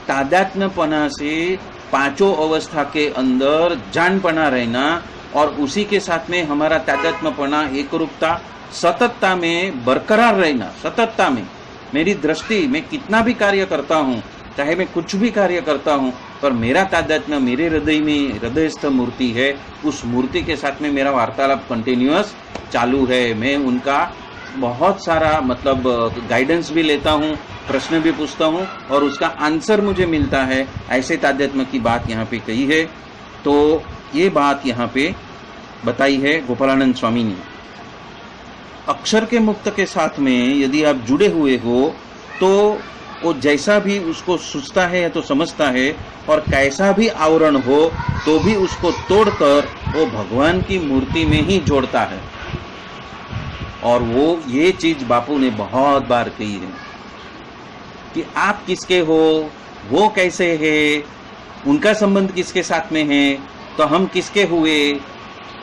तादात्म्यपना से 5 अवस्था के अंदर जानपना रहना, और उसी के साथ में हमारा तादात्म्यपना, एकरूपता, सततता में बरकरार रहना। सततता में मेरी दृष्टि, मैं कितना भी कार्य करता हूँ, चाहे मैं कुछ भी कार्य करता हूँ, पर मेरा तादात्म्य मेरे हृदय में हृदयस्थ मूर्ति है, उस मूर्ति के साथ में मेरा वार्तालाप कंटिन्यूअस चालू है। मैं उनका बहुत सारा मतलब गाइडेंस भी लेता हूँ, प्रश्न भी पूछता हूँ और उसका आंसर मुझे मिलता है। ऐसे तादात्म्य की बात यहाँ पे कही है। तो ये बात यहाँ पे बताई है गोपालानंद स्वामी ने। अक्षर के मुक्त के साथ में यदि आप जुड़े हुए हो तो वो जैसा भी उसको सोचता है या तो समझता है, और कैसा भी आवरण हो तो भी उसको तोड़कर वो भगवान की मूर्ति में ही जोड़ता है। और वो ये चीज बापू ने बहुत बार कही है कि आप किसके हो, वो कैसे है, उनका संबंध किसके साथ में है, तो हम किसके हुए,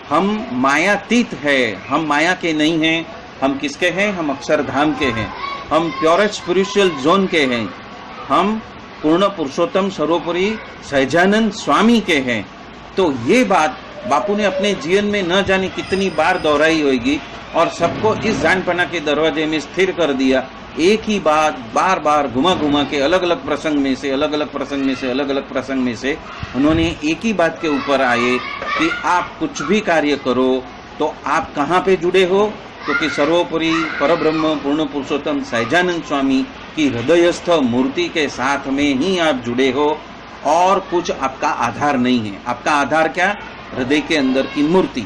हम मायातीत है, हम माया के नहीं हैं। हम किसके हैं, हम अक्षरधाम के हैं, हम प्योरेस्ट स्पिरिचुअल जोन के हैं, हम पूर्ण पुरुषोत्तम सर्वोपरि सहजानंद स्वामी के हैं। तो ये बात बापू ने अपने जीवन में न जाने कितनी बार दोहराई होगी और सबको इस जानपना के दरवाजे में स्थिर कर दिया। एक ही बात बार बार घुमा घुमा के अलग अलग प्रसंग में से अलग अलग प्रसंग में से उन्होंने एक ही बात के ऊपर आए कि आप कुछ भी कार्य करो तो आप कहाँ पे जुड़े हो, क्योंकि सर्वोपरि परब्रह्म पूर्ण पुरुषोत्तम सहजानंद स्वामी की हृदयस्थ मूर्ति के साथ में ही आप जुड़े हो, और कुछ आपका आधार नहीं है। आपका आधार क्या, हृदय के अंदर की मूर्ति,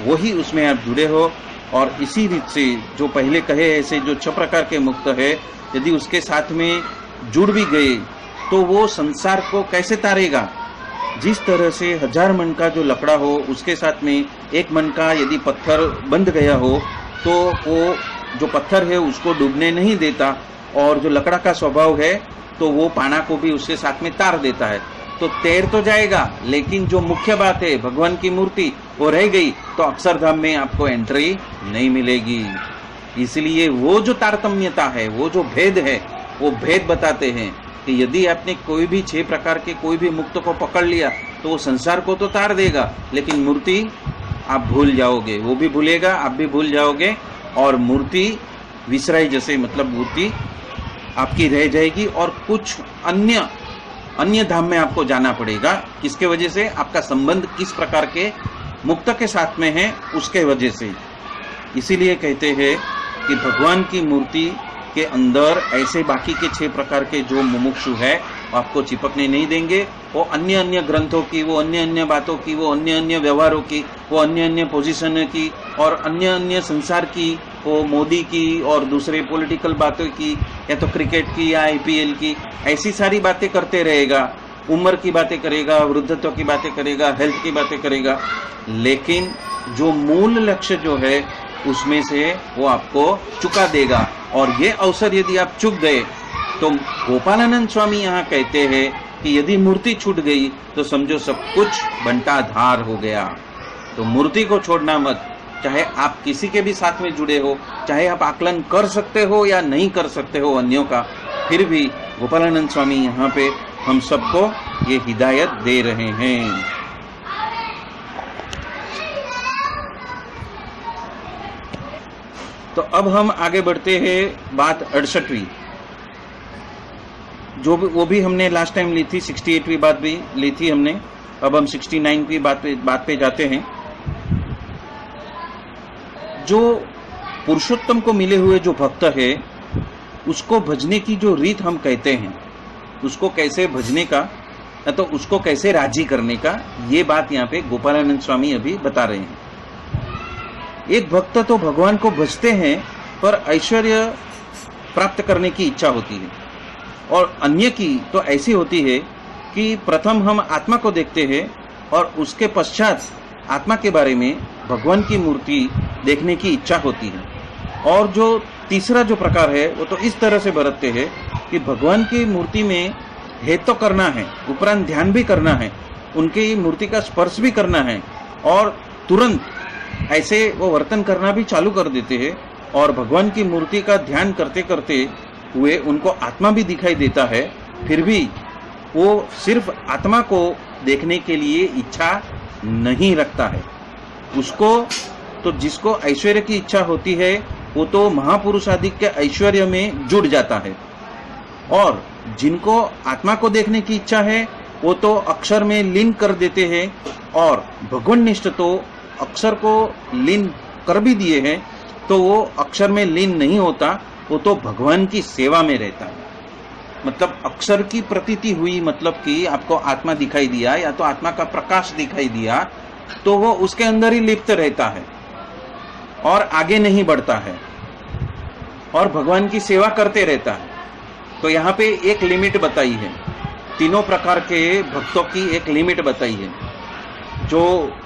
वही उसमें आप जुड़े हो। और इसी रीत से जो पहले कहे ऐसे जो 6 प्रकार के मुक्त है, यदि उसके साथ में जुड़ भी गए तो वो संसार को कैसे तारेगा। जिस तरह से 1000 मन का जो लकड़ा हो उसके साथ में 1 मन का यदि पत्थर बंध गया हो तो वो जो पत्थर है उसको डूबने नहीं देता, और जो लकड़ा का स्वभाव है तो वो पाना को भी उसके साथ में तार देता है। तो तैर तो जाएगा, लेकिन जो मुख्य बात है भगवान की मूर्ति वो रह गई तो अक्षरधाम में आपको एंट्री नहीं मिलेगी। इसलिए वो जो तारतम्यता है, वो जो भेद है, वो भेद बताते हैं कि यदि आपने कोई भी 6 प्रकार के कोई भी मुक्त को पकड़ लिया तो वो संसार को तो तार देगा, लेकिन मूर्ति आप भूल जाओगे, वो भी भूलेगा, आप भी भूल जाओगे, और मूर्ति विसराई जैसे, मतलब मूर्ति आपकी रह जाएगी और कुछ अन्य धाम में आपको जाना पड़ेगा। किसके वजह से, आपका संबंध किस प्रकार के मुक्त के साथ में है उसके वजह से। इसीलिए कहते हैं कि भगवान की मूर्ति के अंदर ऐसे बाकी के 6 प्रकार के जो मुमुक्षु है आपको चिपकने नहीं देंगे। वो अन्य ग्रंथों की, वो अन्य बातों की, वो अन्य व्यवहारों की, वो अन्य पोजीशन की और अन्य संसार की वो मोदी की और दूसरे पॉलिटिकल बातों की, या तो क्रिकेट की या आईपीएल की, ऐसी सारी बातें करते रहेगा, उम्र की बातें करेगा, वृद्धत्व की बातें करेगा, हेल्थ की बातें करेगा, लेकिन जो मूल लक्ष्य जो है उसमें से वो आपको चुका देगा। और ये अवसर यदि आप चुक गए तो गोपालानंद स्वामी यहाँ कहते हैं कि यदि मूर्ति छूट गई तो समझो सब कुछ बंटाधार हो गया। तो मूर्ति को छोड़ना मत, चाहे आप किसी के भी साथ में जुड़े हो, चाहे आप आकलन कर सकते हो या नहीं कर सकते हो अन्यों का, फिर भी गोपालानंद स्वामी यहाँ पे हम सबको ये हिदायत दे रहे हैं। तो अब हम आगे बढ़ते हैं, बात 68वीं, वो भी हमने लास्ट टाइम ली थी, 68वीं बात भी ली थी हमने। अब हम 69वीं बात पे जाते हैं। जो पुरुषोत्तम को मिले हुए जो भक्त है, उसको भजने की जो रीत हम कहते हैं, उसको कैसे भजने का या तो उसको कैसे राजी करने का, ये बात यहाँ पे गोपालानंद स्वामी अभी बता रहे हैं। एक भक्त तो भगवान को भजते हैं पर ऐश्वर्य प्राप्त करने की इच्छा होती है, और अन्य की तो ऐसी होती है कि प्रथम हम आत्मा को देखते हैं और उसके पश्चात आत्मा के बारे में भगवान की मूर्ति देखने की इच्छा होती है। और जो तीसरा जो प्रकार है वो तो इस तरह से बरतते हैं कि भगवान की मूर्ति में हेत तो करना है, उपरांत ध्यान भी करना है, उनकी मूर्ति का स्पर्श भी करना है, और तुरंत ऐसे वो वर्तन करना भी चालू कर देते हैं। और भगवान की मूर्ति का ध्यान करते करते हुए उनको आत्मा भी दिखाई देता है, फिर भी वो सिर्फ आत्मा को देखने के लिए इच्छा नहीं रखता है। उसको तो जिसको ऐश्वर्य की इच्छा होती है वो तो महापुरुष आदि के ऐश्वर्य में जुड़ जाता है, और जिनको आत्मा को देखने की इच्छा है वो तो अक्षर में लीन कर देते हैं, और भगवाननिष्ठ तो अक्षर को लीन कर भी दिए हैं तो वो अक्षर में लीन नहीं होता, वो तो भगवान की सेवा में रहता है। मतलब अक्षर की प्रतीति हुई, मतलब कि आपको आत्मा दिखाई दिया या तो आत्मा का प्रकाश दिखाई दिया, तो वो उसके अंदर ही लिप्त रहता है और आगे नहीं बढ़ता है और भगवान की सेवा करते रहता है। तो यहाँ पे एक लिमिट बताई है, तीनों प्रकार के भक्तों की एक लिमिट बताई है। जो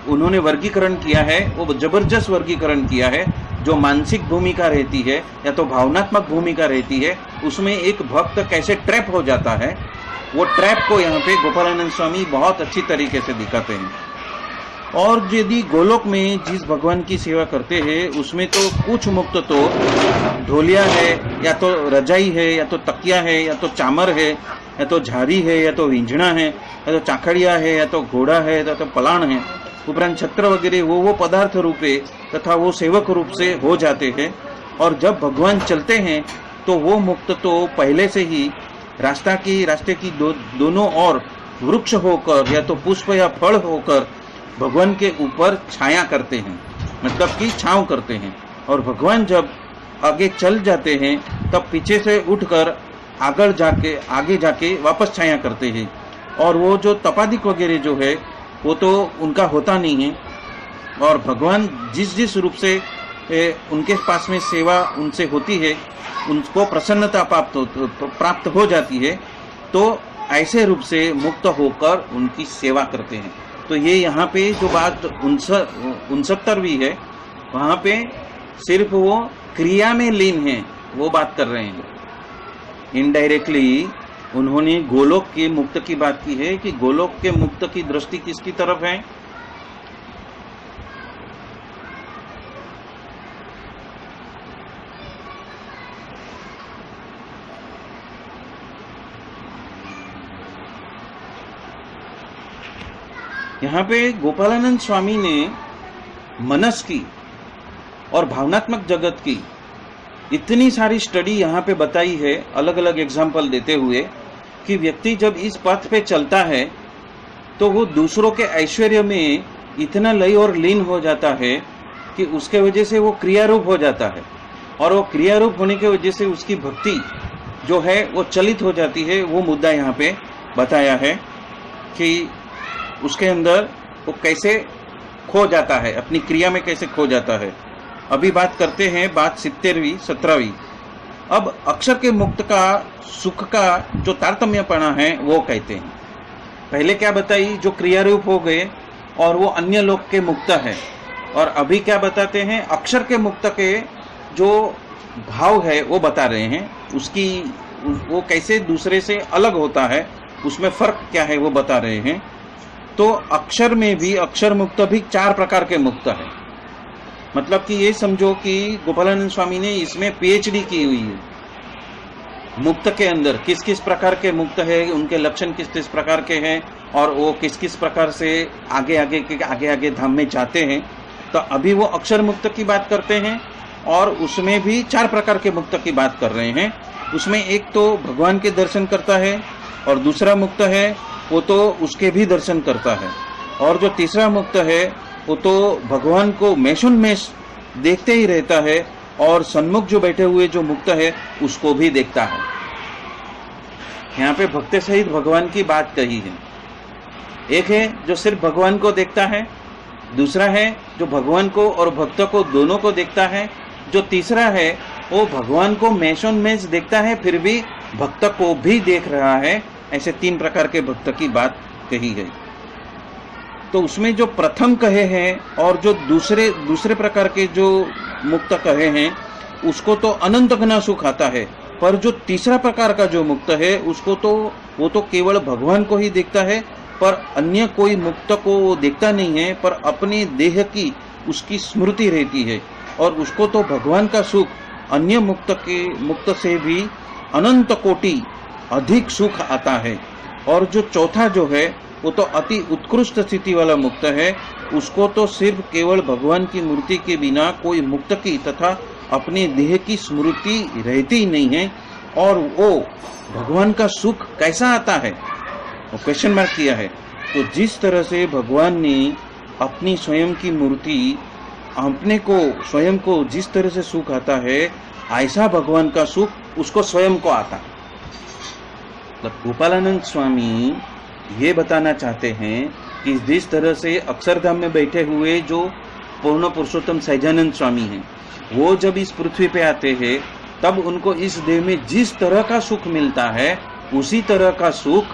उन्होंने वर्गीकरण किया है वो जबरदस्त वर्गीकरण किया है। जो मानसिक भूमिका रहती है या तो भावनात्मक भूमिका रहती है, उसमें एक भक्त कैसे ट्रैप हो जाता है, वो ट्रैप को यहाँ पे गोपालानंद स्वामी बहुत अच्छी तरीके से दिखाते हैं। और यदि गोलोक में जिस भगवान की सेवा करते हैं उसमें तो कुछ मुक्त तो ढोलिया है, या तो रजाई है, या तो तकिया है, या तो चामर है, या तो झारी है, या तो विंझणा है, या तो चाखड़िया है, या तो घोड़ा है, या तो पलाण है, उपरांत छत्र वगैरह वो पदार्थ रूपे तथा वो सेवक रूप से हो जाते हैं। और जब भगवान चलते हैं तो वो मुक्त तो पहले से ही रास्ते की दोनों ओर वृक्ष होकर या तो पुष्प या फल होकर भगवान के ऊपर छाया करते हैं, मतलब कि छांव करते हैं। और भगवान जब आगे चल जाते हैं तब पीछे से उठकर आगे जाके वापस छाया करते हैं। और वो जो तपादिक वगैरह जो है वो तो उनका होता नहीं है, और भगवान जिस रूप से उनके पास में सेवा उनसे होती है उनको प्रसन्नता प्राप्त हो जाती है, तो ऐसे रूप से मुक्त होकर उनकी सेवा करते हैं। तो ये यहाँ पे जो बात 69वीं है, वहाँ पे सिर्फ वो क्रिया में लीन है वो बात कर रहे हैं। इनडायरेक्टली उन्होंने गोलोक के मुक्त की बात की है कि गोलोक के मुक्त की दृष्टि किसकी तरफ है? यहाँ पे गोपालानंद स्वामी ने मनस की और भावनात्मक जगत की इतनी सारी स्टडी यहाँ पे बताई है, अलग अलग एग्जाम्पल देते हुए, कि व्यक्ति जब इस पथ पे चलता है तो वो दूसरों के ऐश्वर्य में इतना लय और लीन हो जाता है कि उसके वजह से वो क्रियारूप हो जाता है, और वो क्रियारूप होने की वजह से उसकी भक्ति जो है वो चलित हो जाती है। वो मुद्दा यहाँ पे बताया है कि उसके अंदर वो कैसे खो जाता है, अपनी क्रिया में कैसे खो जाता है। अभी बात करते हैं बात 70वीं 17वीं। अब अक्षर के मुक्त का सुख का जो तारतम्यपना है वो कहते हैं। पहले क्या बताई, जो क्रियारूप हो गए और वो अन्य लोक के मुक्त है, और अभी क्या बताते हैं, अक्षर के मुक्त के जो भाव है वो बता रहे हैं, उसकी वो कैसे दूसरे से अलग होता है, उसमें फर्क क्या है वो बता रहे हैं। तो अक्षर में भी, अक्षर मुक्त भी 4 प्रकार के मुक्त है। मतलब कि ये समझो कि गोपालानंद स्वामी ने इसमें पीएचडी की हुई है। मुक्त के अंदर किस किस प्रकार के मुक्त है, उनके लक्षण किस किस प्रकार के हैं, और वो किस किस प्रकार से आगे आगे धाम में जाते हैं। तो अभी वो अक्षर मुक्त की बात करते हैं, और उसमें भी 4 प्रकार के मुक्त की बात कर रहे हैं। उसमें एक तो भगवान के दर्शन करता है, और दूसरा मुक्त है वो तो उसके भी दर्शन करता है, और जो तीसरा मुक्त है वो तो भगवान को मैशुन मैश देखते ही रहता है, और सन्मुख जो बैठे हुए जो मुक्त है उसको भी देखता है। यहाँ पे भक्त सहित भगवान की बात कही है। एक है जो सिर्फ भगवान को देखता है, दूसरा है जो भगवान को और भक्त को दोनों को देखता है, जो तीसरा है वो भगवान को मैशोन मैश देखता है फिर भी भक्त को भी देख रहा है। ऐसे 3 प्रकार के भक्त की बात कही है। तो उसमें जो प्रथम कहे हैं और जो दूसरे प्रकार के जो मुक्त कहे हैं उसको तो अनंत घना सुख आता है, पर जो तीसरा प्रकार का जो मुक्त है उसको तो वो तो केवल भगवान को ही देखता है, पर अन्य कोई मुक्त को वो देखता नहीं है, पर अपने देह की उसकी स्मृति रहती है, और उसको तो भगवान का सुख अन्य मुक्त से भी अनंत कोटि अधिक सुख आता है। और जो चौथा जो है वो तो अति उत्कृष्ट स्थिति वाला मुक्त है, उसको तो सिर्फ केवल भगवान की मूर्ति के बिना कोई मुक्त की तथा अपने देह की स्मृति रहती ही नहीं है। और वो भगवान का सुख कैसा आता है वो क्वेश्चन मार्क किया है। तो जिस तरह से भगवान ने अपनी स्वयं की मूर्ति, अपने को स्वयं को जिस तरह से सुख आता है, ऐसा भगवान का सुख उसको स्वयं को आता है। तो गोपालानंद स्वामी ये बताना चाहते हैं कि जिस तरह से अक्षरधाम में बैठे हुए जो पूर्ण पुरुषोत्तम सहजानंद स्वामी हैं, वो जब इस पृथ्वी पे आते हैं तब उनको इस देह में जिस तरह का सुख मिलता है उसी तरह का सुख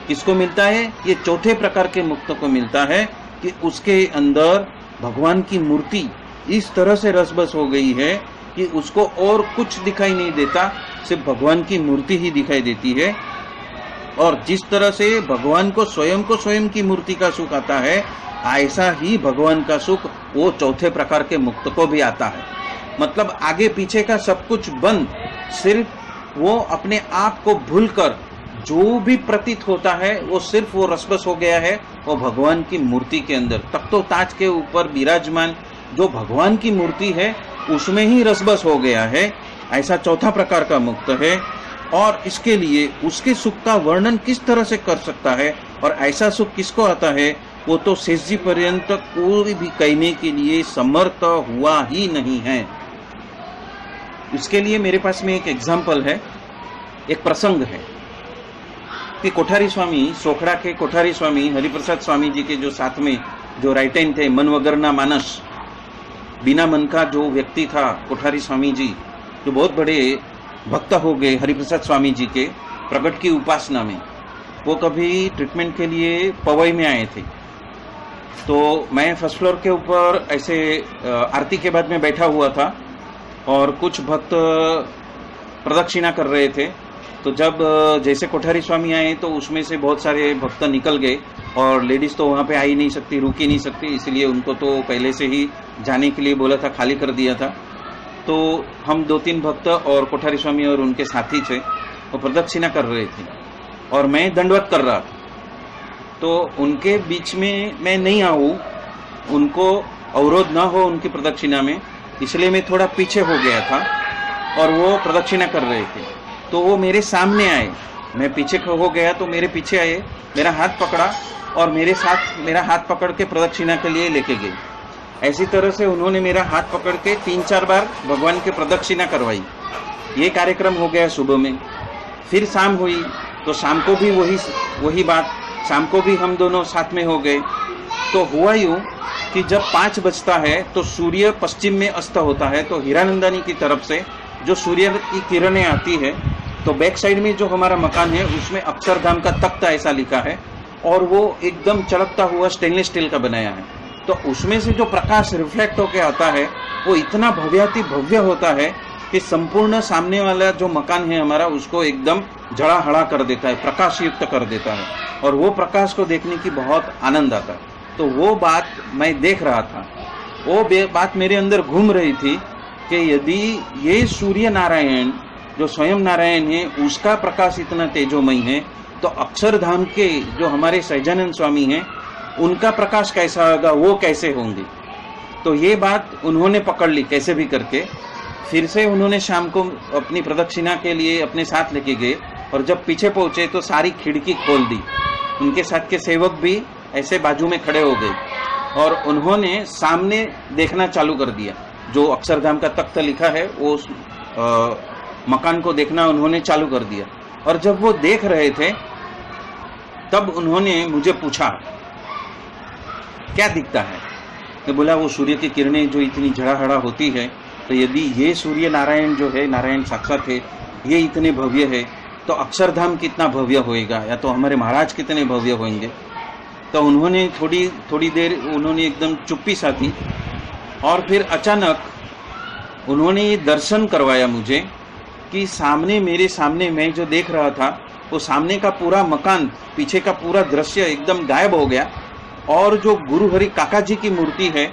किसको मिलता है, ये चौथे प्रकार के मुक्त को मिलता है कि उसके अंदर भगवान की मूर्ति इस तरह से रसबस हो गई है कि उसको और कुछ दिखाई नहीं देता, सिर्फ भगवान की मूर्ति ही दिखाई देती है। और जिस तरह से भगवान को स्वयं की मूर्ति का सुख आता है, ऐसा ही भगवान का सुख वो चौथे प्रकार के मुक्त को भी आता है। मतलब आगे पीछे का सब कुछ बंद, सिर्फ वो अपने आप को भूलकर जो भी प्रतीत होता है वो सिर्फ वो रसबस हो गया है वो भगवान की मूर्ति के अंदर। तख्तो ताज के ऊपर विराजमान जो भगवान की मूर्ति है उसमें ही रसबस हो गया है, ऐसा चौथा प्रकार का मुक्त है। और इसके लिए उसके सुख का वर्णन किस तरह से कर सकता है और ऐसा सुख किसको आता है, वो तो शेष जी पर्यंत कोई भी कहने के लिए समर्थ हुआ ही नहीं है। इसके लिए मेरे पास में एक एग्जाम्पल है, एक प्रसंग है कि कोठारी स्वामी, सोखड़ा के कोठारी स्वामी हरिप्रसाद स्वामी जी के जो साथ में जो राइट हैंड थे, मन वगरना मानस, बिना मन का जो व्यक्ति था कोठारी स्वामी जी, जो बहुत बड़े भक्त हो गए हरिप्रसाद स्वामी जी के प्रगट की उपासना में। वो कभी ट्रीटमेंट के लिए पवई में आए थे, तो मैं फर्स्ट फ्लोर के ऊपर ऐसे आरती के बाद में बैठा हुआ था और कुछ भक्त प्रदक्षिणा कर रहे थे। तो जब जैसे कोठारी स्वामी आए तो उसमें से बहुत सारे भक्त निकल गए और लेडीज तो वहाँ पे आ ही नहीं सकती, रुक ही नहीं सकती, इसलिए उनको तो पहले से ही जाने के लिए बोला था, खाली कर दिया था। तो हम 2-3 भक्त और कोठारी स्वामी और उनके साथी थे, वो प्रदक्षिणा कर रहे थे और मैं दंडवत कर रहा था। तो उनके बीच में मैं नहीं आऊँ, उनको अवरोध ना हो उनकी प्रदक्षिणा में, इसलिए मैं थोड़ा पीछे हो गया था और वो प्रदक्षिणा कर रहे थे। तो वो मेरे सामने आए, मैं पीछे हो गया तो मेरे पीछे आए, मेरा हाथ पकड़ा और मेरे साथ मेरा हाथ पकड़ के प्रदक्षिणा के लिए लेके गए। ऐसी तरह से उन्होंने मेरा हाथ पकड़ के 3-4 बार भगवान की प्रदक्षिणा करवाई। ये कार्यक्रम हो गया सुबह में। फिर शाम हुई तो शाम को भी वही बात, शाम को भी हम दोनों साथ में हो गए। तो हुआ यूँ कि जब 5 बजता है तो सूर्य पश्चिम में अस्त होता है, तो हीरानंदानी की तरफ से जो सूर्य की किरणें आती है, तो बैक साइड में जो हमारा मकान है उसमें अक्षरधाम का तख्ता ऐसा लिखा है और वो एकदम चमकता हुआ स्टेनलेस स्टील का बनाया है। तो उसमें से जो प्रकाश रिफ्लेक्ट होके आता है वो इतना भव्याति भव्य होता है कि संपूर्ण सामने वाला जो मकान है हमारा उसको एकदम जड़ाहड़ा कर देता है, प्रकाश युक्त कर देता है, और वो प्रकाश को देखने की बहुत आनंद आता है। तो वो बात मैं देख रहा था, वो बात मेरे अंदर घूम रही थी कि यदि ये सूर्य नारायण जो स्वयं नारायण है उसका प्रकाश इतना तेजोमय है, तो अक्षरधाम के जो हमारे सहजानंद स्वामी हैं उनका प्रकाश कैसा होगा, वो कैसे होंगे। तो ये बात उन्होंने पकड़ ली कैसे भी करके। फिर से उन्होंने शाम को अपनी प्रदक्षिणा के लिए अपने साथ लेके गए, और जब पीछे पहुंचे तो सारी खिड़की खोल दी। उनके साथ के सेवक भी ऐसे बाजू में खड़े हो गए और उन्होंने सामने देखना चालू कर दिया। जो अक्षरधाम का तख्त लिखा है वो मकान को देखना उन्होंने चालू कर दिया। और जब वो देख रहे थे तब उन्होंने मुझे पूछा क्या दिखता है। मैं बोला वो सूर्य की किरणें जो इतनी झड़ाहड़ा होती है, तो यदि ये सूर्य नारायण जो है, नारायण साक्षात है, ये इतने भव्य है तो अक्षरधाम कितना भव्य होएगा, या तो हमारे महाराज कितने भव्य होंगे। तो उन्होंने थोड़ी देर उन्होंने एकदम चुप्पी साधी और फिर अचानक उन्होंने ये दर्शन करवाया मुझे कि सामने मेरे सामने मैं जो देख रहा था वो सामने का पूरा मकान, पीछे का पूरा दृश्य एकदम गायब हो गया, और जो गुरु हरि काका जी की मूर्ति है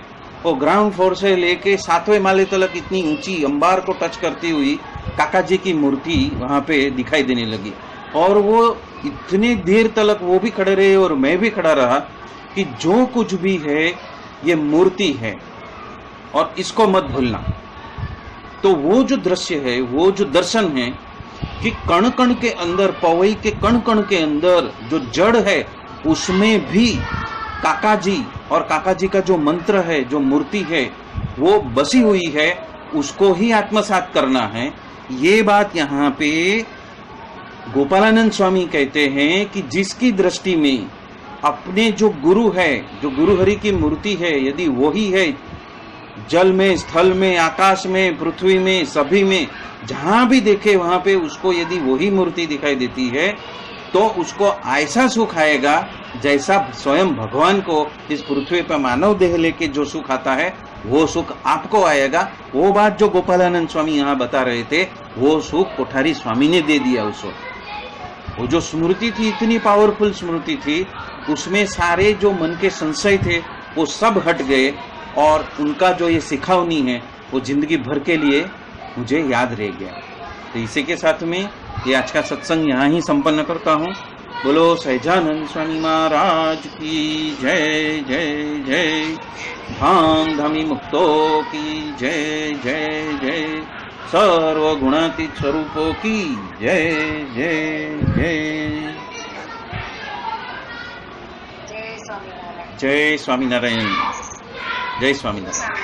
वो ग्राउंड फ्लोर से लेके 7वें माले तक इतनी ऊंची अंबार को टच करती हुई काका जी की मूर्ति वहां पे दिखाई देने लगी। और वो इतने देर तक वो भी खड़े रहे और मैं भी खड़ा रहा कि जो कुछ भी है ये मूर्ति है और इसको मत भूलना। तो वो जो दृश्य है, वो जो दर्शन है कि कण कण के अंदर, पवई के कण कण के अंदर जो जड़ है उसमें भी काका जी और काका जी का जो मंत्र है, जो मूर्ति है वो बसी हुई है, उसको ही आत्मसात करना है। ये बात यहाँ पे गोपालानंद स्वामी कहते हैं कि जिसकी दृष्टि में अपने जो गुरु है, जो गुरु हरि की मूर्ति है, यदि वही है जल में, स्थल में, आकाश में, पृथ्वी में, सभी में जहां भी देखे वहां पे उसको यदि वही मूर्ति दिखाई देती है तो उसको ऐसा सुख आएगा जैसा स्वयं भगवान को इस पृथ्वी पर मानव देह लेके जो सुख आता है वो सुख आपको आएगा। वो बात जो गोपालानंद स्वामी यहाँ बता रहे थे वो सुख कोठारी स्वामी ने दे दिया उस वक्त। वो जो स्मृति थी इतनी पावरफुल स्मृति थी, उसमें सारे जो मन के संशय थे वो सब हट गए, और उनका जो ये सिखावनी है वो जिंदगी भर के लिए मुझे याद रह गया। तो इसी के साथ में ये आज का सत्संग यहाँ ही संपन्न करता हूँ। बोलो सहजानंद स्वामी महाराज की जय जय जय। धाम धामी मुक्तों की जय जय जय। सर्व गुणातीत स्वरूपों की जय जय जय। जय स्वामीनारायण। जय स्वामीनारायण।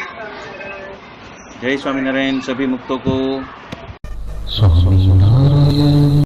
जय स्वामीनारायण। सभी मुक्तों को स्वामीनारायण।